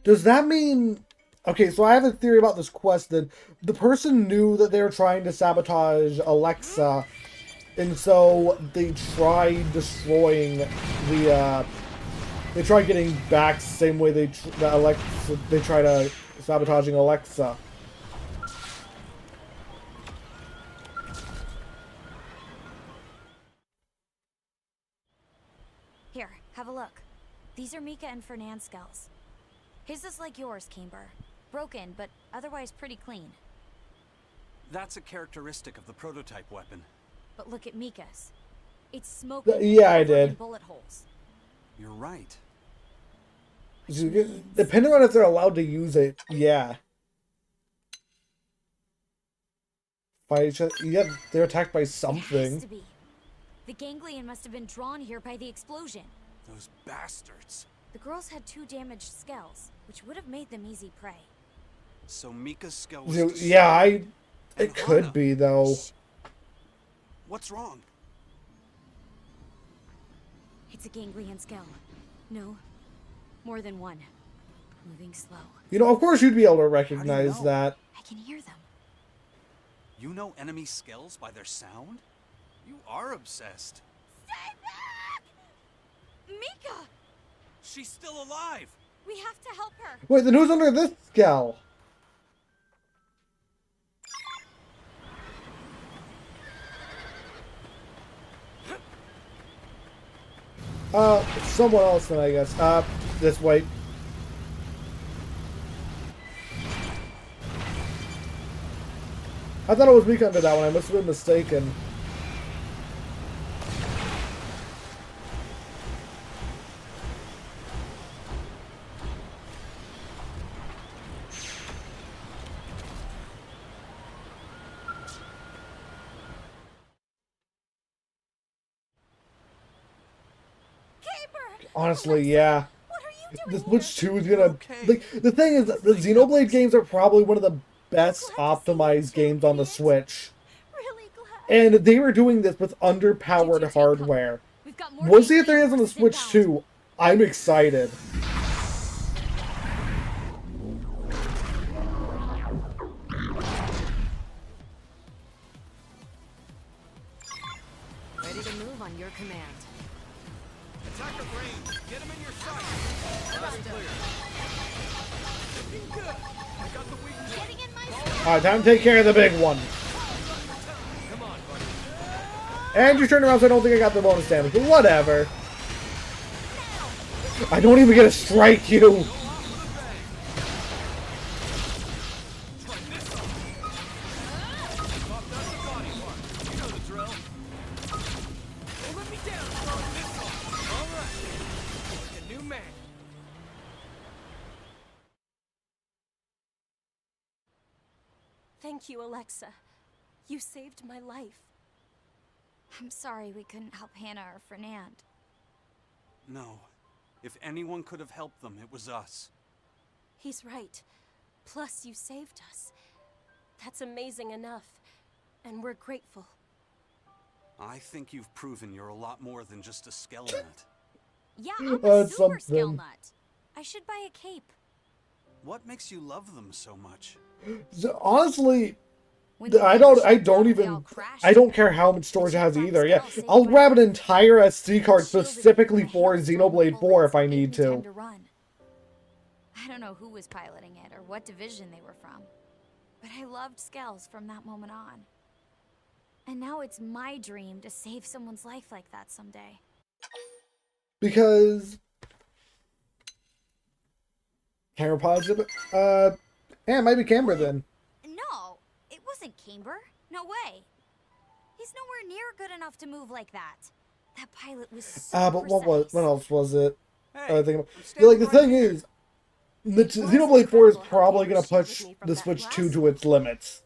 Speaker 1: Does that mean... okay, so I have a theory about this quest that the person knew that they were trying to sabotage Alexa, and so they tried destroying the, they tried getting back the same way they try to sabotaging Alexa.
Speaker 5: Here, have a look. These are Mika and Fernand's skulls. His is like yours, Camber. Broken, but otherwise pretty clean.
Speaker 12: That's a characteristic of the prototype weapon.
Speaker 5: But look at Mika's. It's smoking.
Speaker 1: Yeah, I did.
Speaker 5: And bullet holes.
Speaker 12: You're right.
Speaker 1: Depending on if they're allowed to use it, yeah. Fight each other. Yeah, they're attacked by
Speaker 5: It has
Speaker 1: something.
Speaker 5: to be. The ganglion must have been drawn here by the explosion.
Speaker 12: Those bastards.
Speaker 5: The girls had 2 damaged skulls, which would have made them easy prey.
Speaker 12: So Mika's skull was
Speaker 1: Yeah,
Speaker 12: destroyed.
Speaker 1: it could be though.
Speaker 12: What's wrong?
Speaker 5: It's a ganglion skull. No, more than one. Moving slow.
Speaker 1: You know, of course you'd be able to recognize that.
Speaker 5: I can hear them.
Speaker 12: You know enemy skulls by their sound? You are obsessed.
Speaker 5: Stay back! Mika!
Speaker 12: She's still alive!
Speaker 5: We have to help her.
Speaker 1: Wait, then who's under this skull? Someone else then, I guess. This way. I thought it was Mika under that one. I must have been mistaken. Honestly, yeah. The Switch 2 is gonna... Like, the thing is, the Xenoblade games are probably one of the best optimized games on the Switch. And they were doing this with underpowered hardware. We'll see if there is on the Switch 2. I'm excited.
Speaker 8: Ready to move on your command.
Speaker 12: Attacker range. Get him in your sight. That's clear. Looking good. I got the weakness.
Speaker 5: Getting in my
Speaker 1: Alright, time to take care of the big one.
Speaker 12: Come on, buddy.
Speaker 1: And you turned around, so I don't think I got the bonus damage, but whatever. I don't even get to strike you.
Speaker 7: Thank you, Alexa. You saved my life.
Speaker 5: I'm sorry we couldn't help Hannah or Fernand.
Speaker 12: No. If anyone could have helped them, it was us.
Speaker 7: He's right. Plus, you saved us. That's amazing enough. And we're grateful.
Speaker 12: I think you've proven you're a lot more than just a skeleton.
Speaker 5: Yeah, I'm a super skill
Speaker 1: something.
Speaker 5: nut. I should buy a cape.
Speaker 12: What makes you love them so much?
Speaker 1: So, honestly,
Speaker 5: When the
Speaker 1: I
Speaker 5: ship
Speaker 1: don't
Speaker 5: they all
Speaker 1: even,
Speaker 5: crashed.
Speaker 1: I don't care how much storage it has either. Yeah, I'll grab an entire SD card specifically for Xenoblade 4 if I need
Speaker 5: Time
Speaker 1: to.
Speaker 5: to run. I don't know who was piloting it or what division they were from, but I loved Skells from that moment on. And now it's my dream to save someone's life like that someday.
Speaker 1: Because camera positive. Yeah, it might be camera then.
Speaker 5: No, it wasn't Camber. No way. He's nowhere near good enough to move like that. That pilot was so
Speaker 1: But what else was it?
Speaker 12: Hey,
Speaker 1: Yeah, like the thing is, the Xenoblade 4 is probably gonna push the Switch 2 to its limits.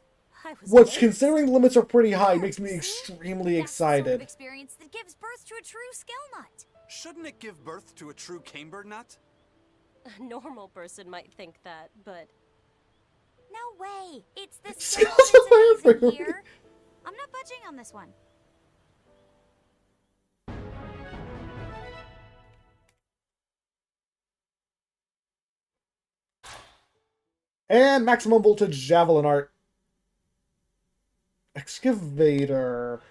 Speaker 1: Which, considering the limits are pretty high, makes me extremely
Speaker 5: That's the sort of
Speaker 1: excited.
Speaker 5: experience that gives birth to a true skill nut.
Speaker 12: Shouldn't it give birth to a true camber nut?
Speaker 7: A normal person might think that, but...
Speaker 5: No way. It's the
Speaker 1: Skills
Speaker 5: skill that's
Speaker 1: of
Speaker 5: amazing here. I'm not budging on this one.
Speaker 1: And maximum voltage javelin art. Excavator.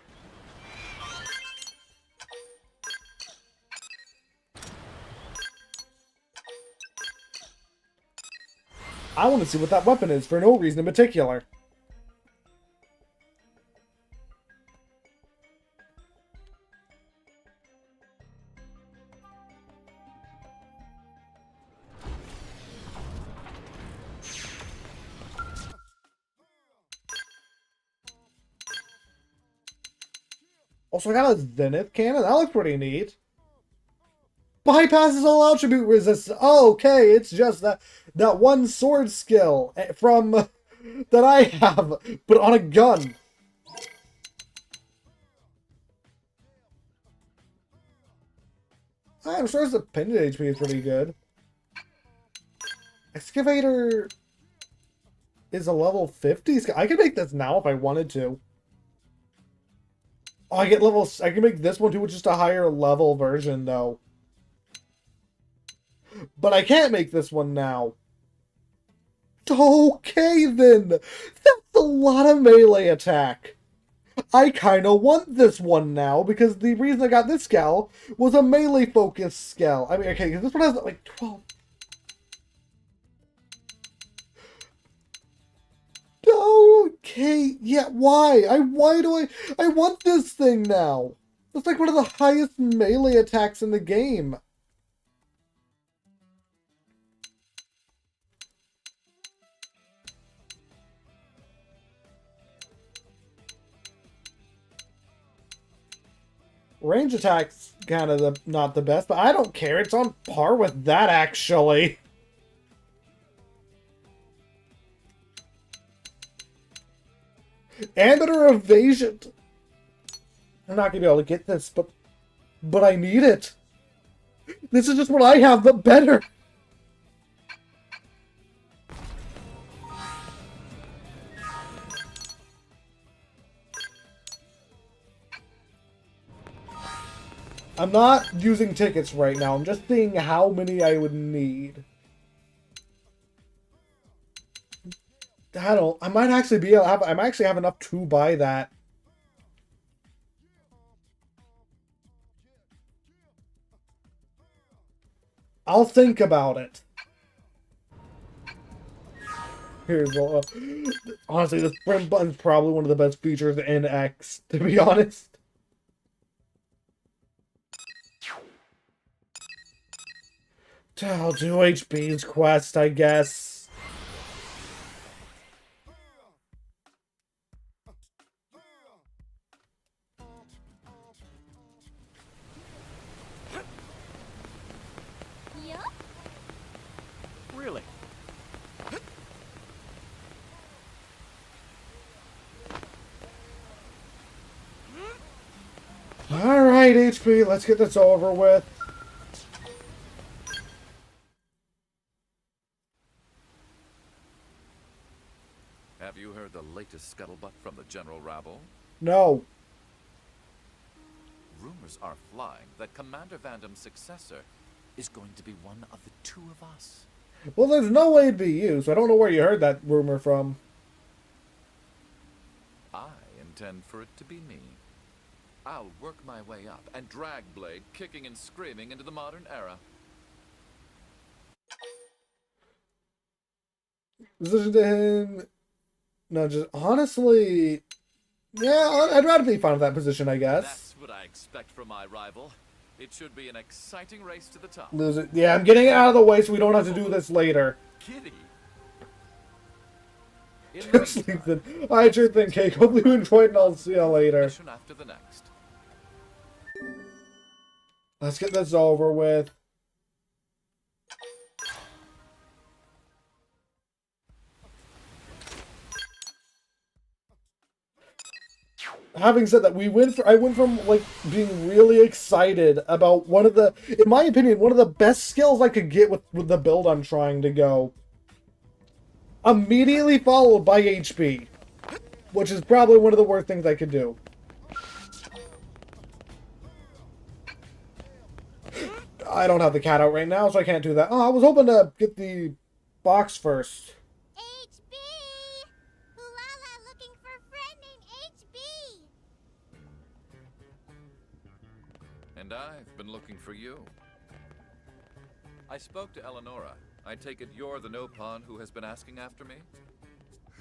Speaker 1: I want to see what that weapon is for no reason in particular. Also, I got a Zenith cannon. That looks pretty neat. Bypasses all attribute resistance. Oh, okay, it's just that one sword skill from that I have, but on a gun. I'm sure his appended HP is pretty good. Excavator is a level 50. I can make this now if I wanted to. Oh, I get levels. I can make this one too, which is a higher level version though. But I can't make this one now. Okay then. That's a lot of melee attack. I kinda want this one now, because the reason I got this scowl was a melee focused scowl. I mean, okay, because this one has like 12. Okay, yeah, why? Why do I want this thing now? It's like one of the highest melee attacks in the game. Range attack's kind of not the best, but I don't care. It's on par with that, actually. Amateur evasion. I'm not gonna be able to get this, but I need it. This is just what I have, but better. I'm not using tickets right now. I'm just seeing how many I would need. I might actually be able to have, I might actually have enough to buy that. I'll think about it. Here's honestly, the sprint button's probably one of the best features in X, to be honest. I'll do HB's quest, I guess.
Speaker 10: Yup.
Speaker 12: Really?
Speaker 1: Alright, HP, let's get this over with.
Speaker 16: Have you heard the latest scuttlebutt from the general rabble?
Speaker 1: No.
Speaker 16: Rumors are flying that Commander Vandam's successor is going to be one of the two of us.
Speaker 1: Well, there's no way it'd be you, so I don't know where you heard that rumor from.
Speaker 16: I intend for it to be me. I'll work my way up and drag Blade kicking and screaming into the modern era.
Speaker 1: Listen to him. No, just honestly, yeah, I'd rather be fine with that position, I guess.
Speaker 16: That's what I expect from my rival. It should be an exciting race to the top.
Speaker 1: Lose it. Yeah, I'm getting it out of the way so we don't have to do this later.
Speaker 16: Kitty.
Speaker 1: Sleep then. I sure think, Cake. Hopefully you enjoyed and I'll see you later.
Speaker 16: Mission after the next.
Speaker 1: Let's get this over with. Having said that, I went from like being really excited about one of the, in my opinion, one of the best skills I could get with the build I'm trying to go. Immediately followed by HP, which is probably one of the worst things I could do. I don't have the cat out right now, so I can't do that. Oh, I was hoping to get the box first.
Speaker 5: HB! Ulala looking for a friend named HB!
Speaker 16: And I've been looking for you. I spoke to Eleonora. I take it you're the no-pawn who has been asking after me?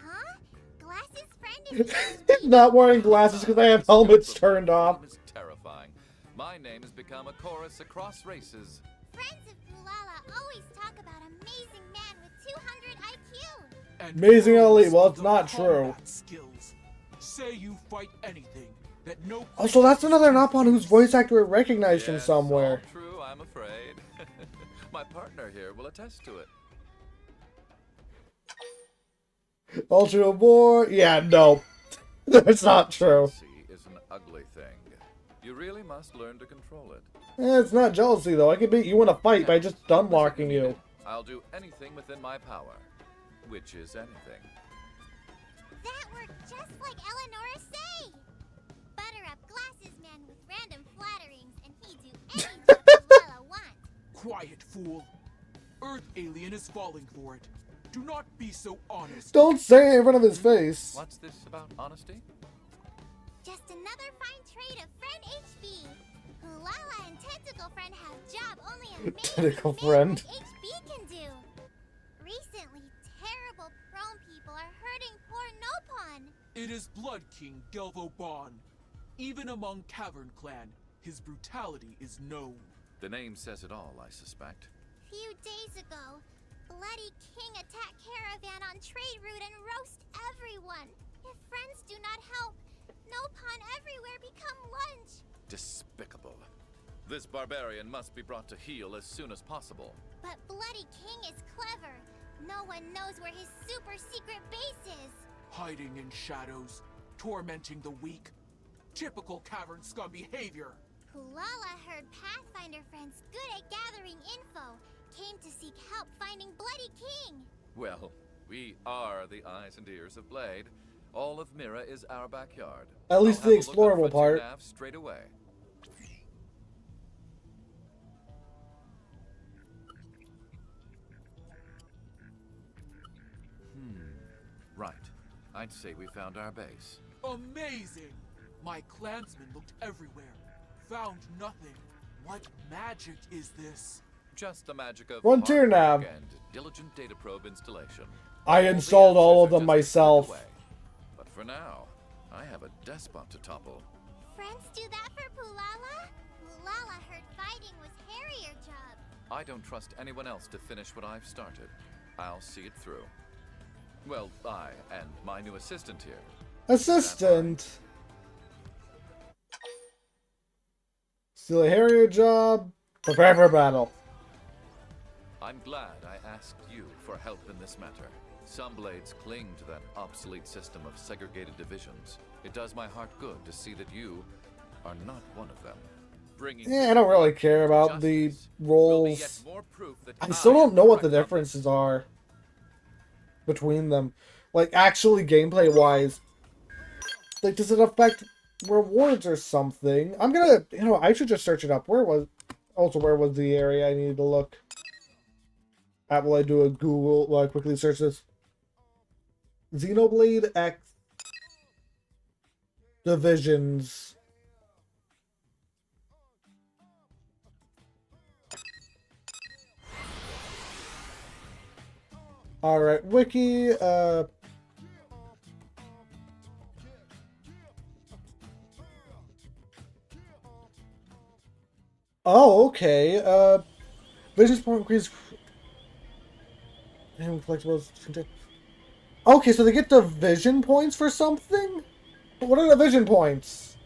Speaker 5: Huh? Glasses friend is
Speaker 1: He's not wearing glasses because I have helmets turned off.
Speaker 16: It's terrifying. My name has become a chorus across races.
Speaker 5: Friends of Ulala always talk about amazing man with 200 IQ.
Speaker 12: And
Speaker 1: Amazing elite. Well, it's
Speaker 12: the
Speaker 1: not true.
Speaker 12: combat skills. Say you fight anything that no.
Speaker 1: Also, that's another Nopon whose voice actor I recognized from somewhere.
Speaker 16: All true, I'm afraid. My partner here will attest to it.
Speaker 1: Ultra War? Yeah, no. That's not true.
Speaker 16: Jealousy is an ugly thing. You really must learn to control it.
Speaker 1: It's not jealousy, though. I can beat you in a fight by just stun-locking you.
Speaker 16: I'll do anything within my power. Which is anything.
Speaker 5: That worked just like Eleanor say. Butter up glasses man with random flatterings and he do anything Ulala wants.
Speaker 12: Quiet, fool. Earth alien is falling for it. Do not be so honest.
Speaker 1: Don't say it in front of his face.
Speaker 16: What's this about honesty?
Speaker 5: Just another fine trait of friend HB. Ulala and Tentacle Friend have job only a
Speaker 1: Tentacle Friend.
Speaker 5: HB can do. Recently, terrible prone people are hurting poor Nopon.
Speaker 12: It is Blood King Gelvo Bon. Even among Cavern Clan, his brutality is known.
Speaker 16: The name says it all, I suspect.
Speaker 5: Few days ago, Bloody King attacked Caravan on trade route and roast everyone. If friends do not help, Nopon everywhere become lunch.
Speaker 16: Despicable. This barbarian must be brought to heel as soon as possible.
Speaker 5: But Bloody King is clever. No one knows where his super secret base is.
Speaker 2: Hiding in shadows, tormenting the weak. Typical cavern scum behavior.
Speaker 5: Pulala heard Pathfinder friends good at gathering info. Came to seek help finding Bloody King.
Speaker 16: Well, we are the eyes and ears of Blade. All of Mira is our backyard.
Speaker 1: At least the explorable part.
Speaker 16: Straight away. Right. I'd say we found our base.
Speaker 2: Amazing! My clansmen looked everywhere. Found nothing. What magic is this?
Speaker 16: Just the magic of
Speaker 1: Frontier
Speaker 16: hard
Speaker 1: nav.
Speaker 16: work and diligent data probe installation.
Speaker 1: I installed all of them myself.
Speaker 16: But for now, I have a despot to topple.
Speaker 5: Friends do that for Pulala? Pulala heard fighting was Harrier job.
Speaker 16: I don't trust anyone else to finish what I've started. I'll see it through. Well, I and my new assistant here.
Speaker 1: Assistant. Still a Harrier job. Prepare for battle.
Speaker 16: I'm glad I asked you for help in this matter. Some blades cling to that obsolete system of segregated divisions. It does my heart good to see that you are not one of them.
Speaker 1: Yeah, I don't really care about the roles. I still don't know what the differences are between them. Like, actually gameplay-wise. Like, does it affect rewards or something? I'm gonna, I should just search it up. Where was the area I needed to look at while I do a Google, while I quickly search this? Xenoblade X Divisions. Alright, wiki, oh, okay, vision support increase... Okay, so they get division points for something? What are the vision points?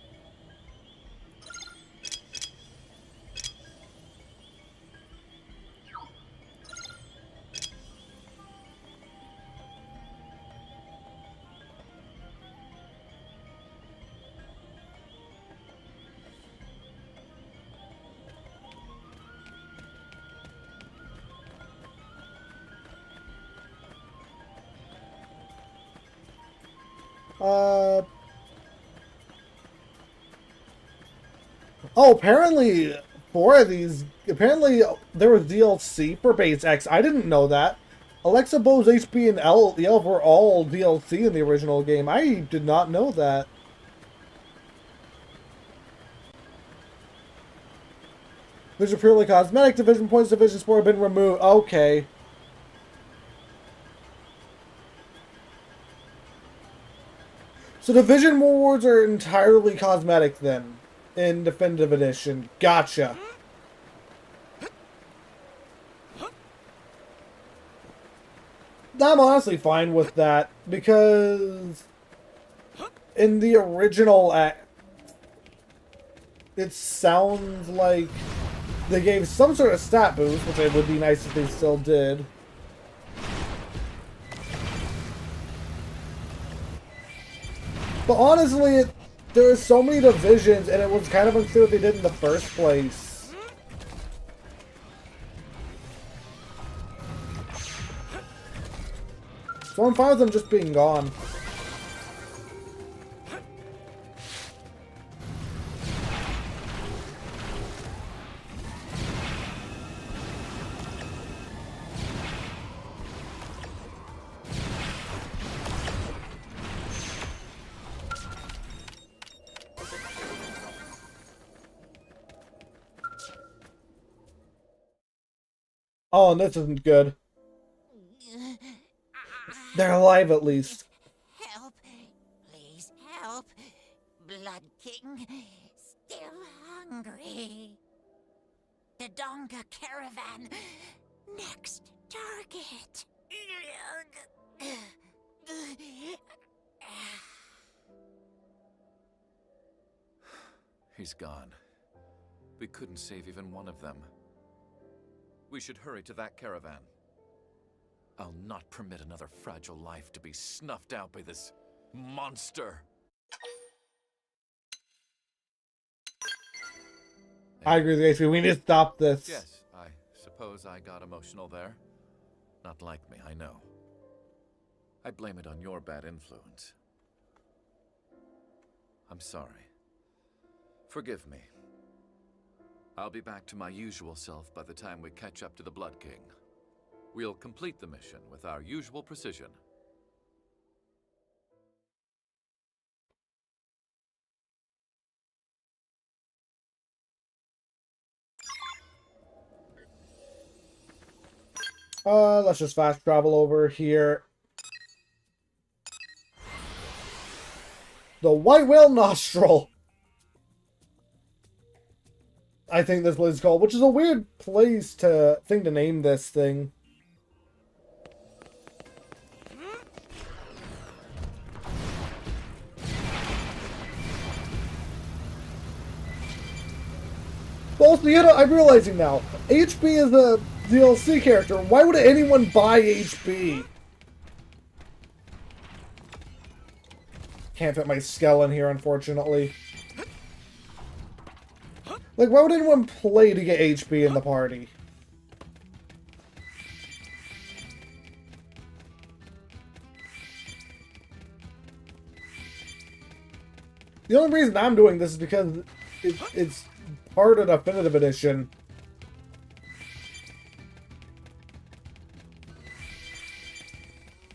Speaker 1: Oh, apparently 4 of these, apparently there was DLC for Base X. I didn't know that. Alexa, Bose, HP, and Yelp were all DLC in the original game. I did not know that. These are purely cosmetic. Division points, division support have been removed. Okay. So division rewards are entirely cosmetic then, in Definitive Edition. Gotcha. I'm honestly fine with that, because in the original act, it sounds like they gave some sort of stat boost, which it would be nice if they still did. But honestly, there were so many divisions, and it was kind of unclear what they did in the first place. So I'm fine with them just being gone. Oh, and this isn't good. They're alive at least.
Speaker 3: Help. Please help. Blood King. Still hungry. The Donga caravan. Next target.
Speaker 16: He's gone. We couldn't save even one of them. We should hurry to that caravan. I'll not permit another fragile life to be snuffed out by this monster.
Speaker 1: I agree with HP. We need to stop this.
Speaker 16: Yes, I suppose I got emotional there. Not like me, I know. I blame it on your bad influence. I'm sorry. Forgive me. I'll be back to my usual self by the time we catch up to the Blood King. We'll complete the mission with our usual precision.
Speaker 1: Let's just fast travel over here. The White Whale Nostril, I think this place is called, which is a weird thing to name this thing. Also, you know, I'm realizing now, HP is a DLC character. Why would anyone buy HP? Can't fit my skull in here, unfortunately. Like, why would anyone play to get HP in the party? The only reason I'm doing this is because it's part of Definitive Edition.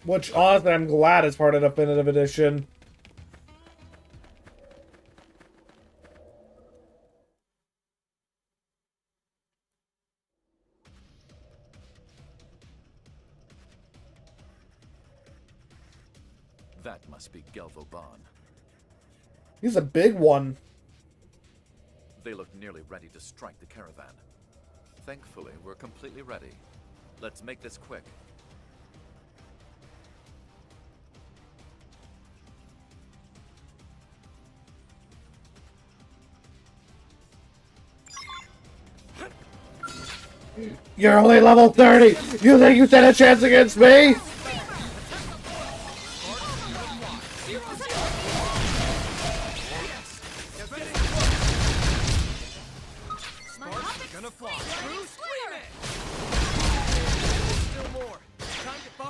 Speaker 1: Which, honestly, I'm glad it's part of Definitive Edition.
Speaker 16: That must be Gelvoban.
Speaker 1: He's a big one.
Speaker 16: They look nearly ready to strike the caravan. Thankfully, we're completely ready. Let's make this quick.
Speaker 1: You're only level 30! You think you stand a chance against me?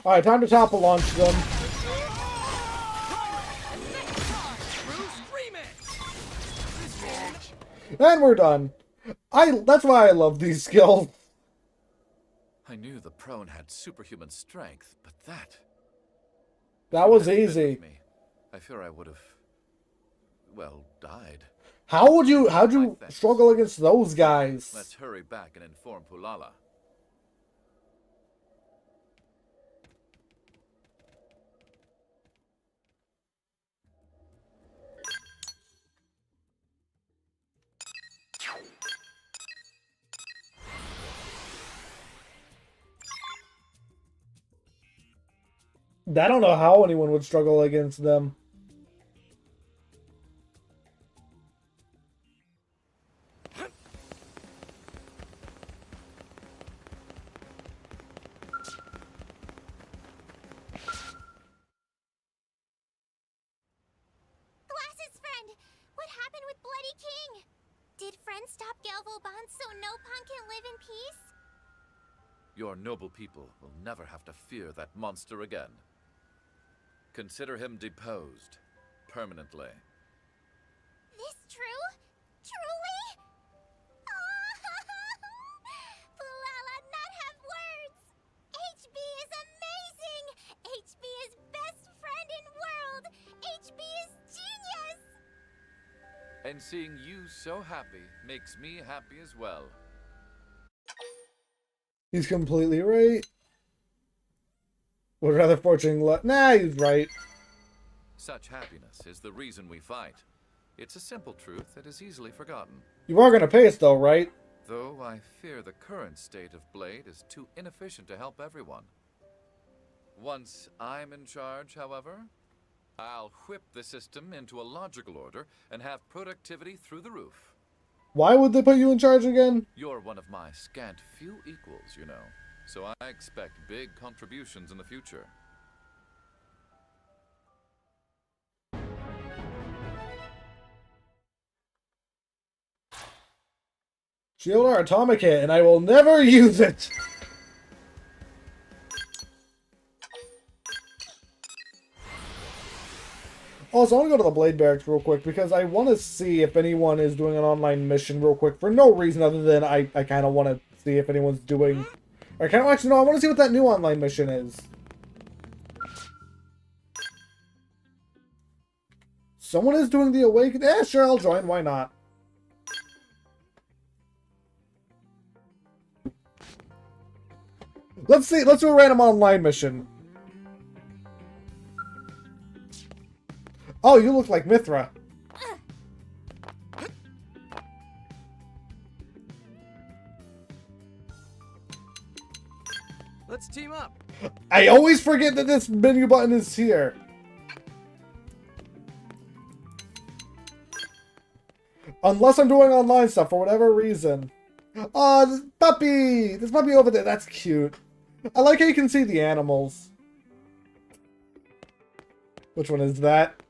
Speaker 1: Alright, time to topple launch them. And we're done. That's why I love these skills.
Speaker 16: I knew the prone had superhuman strength, but
Speaker 1: that was easy.
Speaker 16: I fear I would have, well, died.
Speaker 1: How'd you struggle against those guys?
Speaker 16: Let's hurry back and inform Pulala.
Speaker 1: I don't know how anyone would struggle against them.
Speaker 5: Glass's friend! What happened with Bloody King? Did friend stop Gelvoban so Nopon can live in peace?
Speaker 16: Your noble people will never have to fear that monster again. Consider him deposed, permanently.
Speaker 5: This true? Truly? Pulala not have words! HB is amazing! HB is best friend in world! HB is genius!
Speaker 16: And seeing you so happy makes me happy as well.
Speaker 1: He's completely right. Would rather fortune nah, he's right.
Speaker 16: Such happiness is the reason we fight. It's a simple truth that is easily forgotten.
Speaker 1: You are gonna pay us though, right?
Speaker 16: Though I fear the current state of Blade is too inefficient to help everyone. Once I'm in charge, however, I'll whip the system into a logical order and have productivity through the roof.
Speaker 1: Why would they put you in charge again?
Speaker 16: You're one of my scant few equals, you know, so I expect big contributions in the future.
Speaker 1: Shield our atomic hit, and I will never use it! Also, I want to go to the Blade Barracks real quick, because I want to see if anyone is doing an online mission real quick, for no reason other than I kind of want to see if anyone's doing... Or kind of actually, no, I want to see what that new online mission is. Someone is doing the Awakening. Yeah, sure, I'll join. Why not? Let's see. Let's do a random online mission. Oh, you look like Mithra.
Speaker 17: Let's team up.
Speaker 1: I always forget that this menu button is here. Unless I'm doing online stuff for whatever reason. Oh, this puppy! This puppy over there, that's cute. I like how you can see the animals. Which one is that?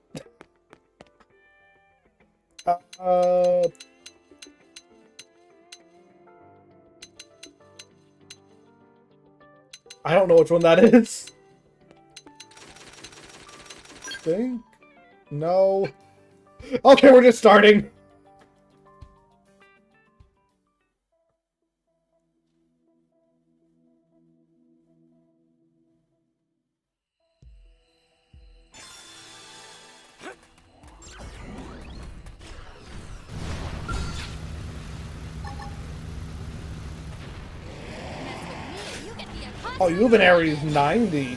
Speaker 1: I don't know which one that is. Think? No. Okay, we're just starting. Oh, Luminary's 90.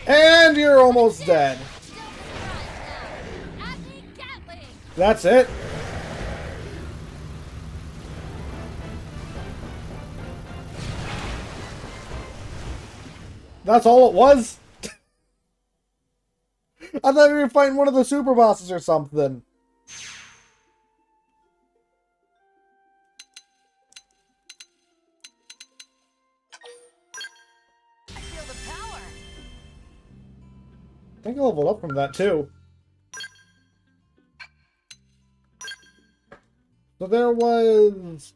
Speaker 1: And you're almost dead. That's it. That's all it was? I thought we were fighting one of the super bosses or something. I think I leveled up from that too. So there was...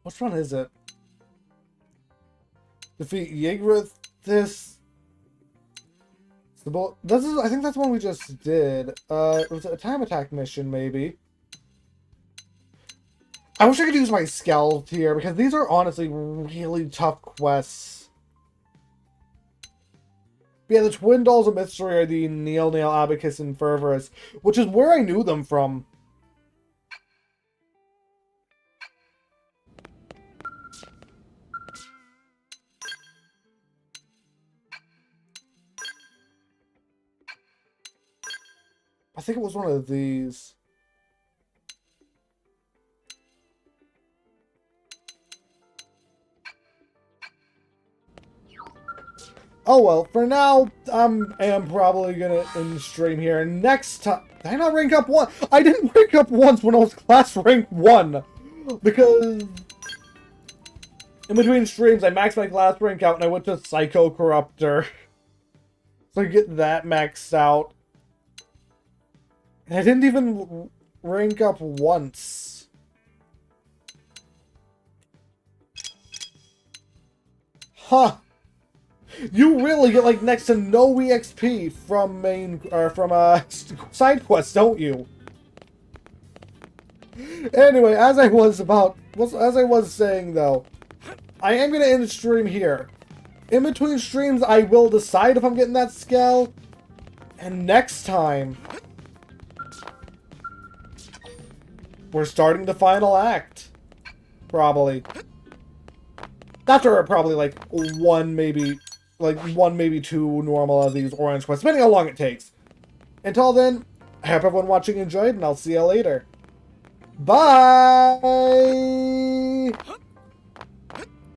Speaker 1: Which one is it? Defeat Yigruth. This is, I think that's one we just did. It was a time attack mission, maybe. I wish I could use my Scout here, because these are honestly really tough quests. Yeah, the Twin Dolls of Mystery are the Nail, Abacus, and Fervorous, which is where I knew them from. I think it was one of these. Oh well, for now, I am probably gonna end stream here. Next time, did I not rank up one? I didn't rank up once when I was class rank 1! Because in between streams, I maxed my class rank out and I went to Psycho Corruptor. So I get that maxed out. And I didn't even rank up once. Huh. You really get like next to no EXP from side quests, don't you? Anyway, as I was saying though, I am gonna end the stream here. In between streams, I will decide if I'm getting that scale, and next time we're starting the final act, probably. After probably like one, maybe two normal of these orange quests, depending how long it takes. Until then, I hope everyone watching enjoyed, and I'll see you later. Bye!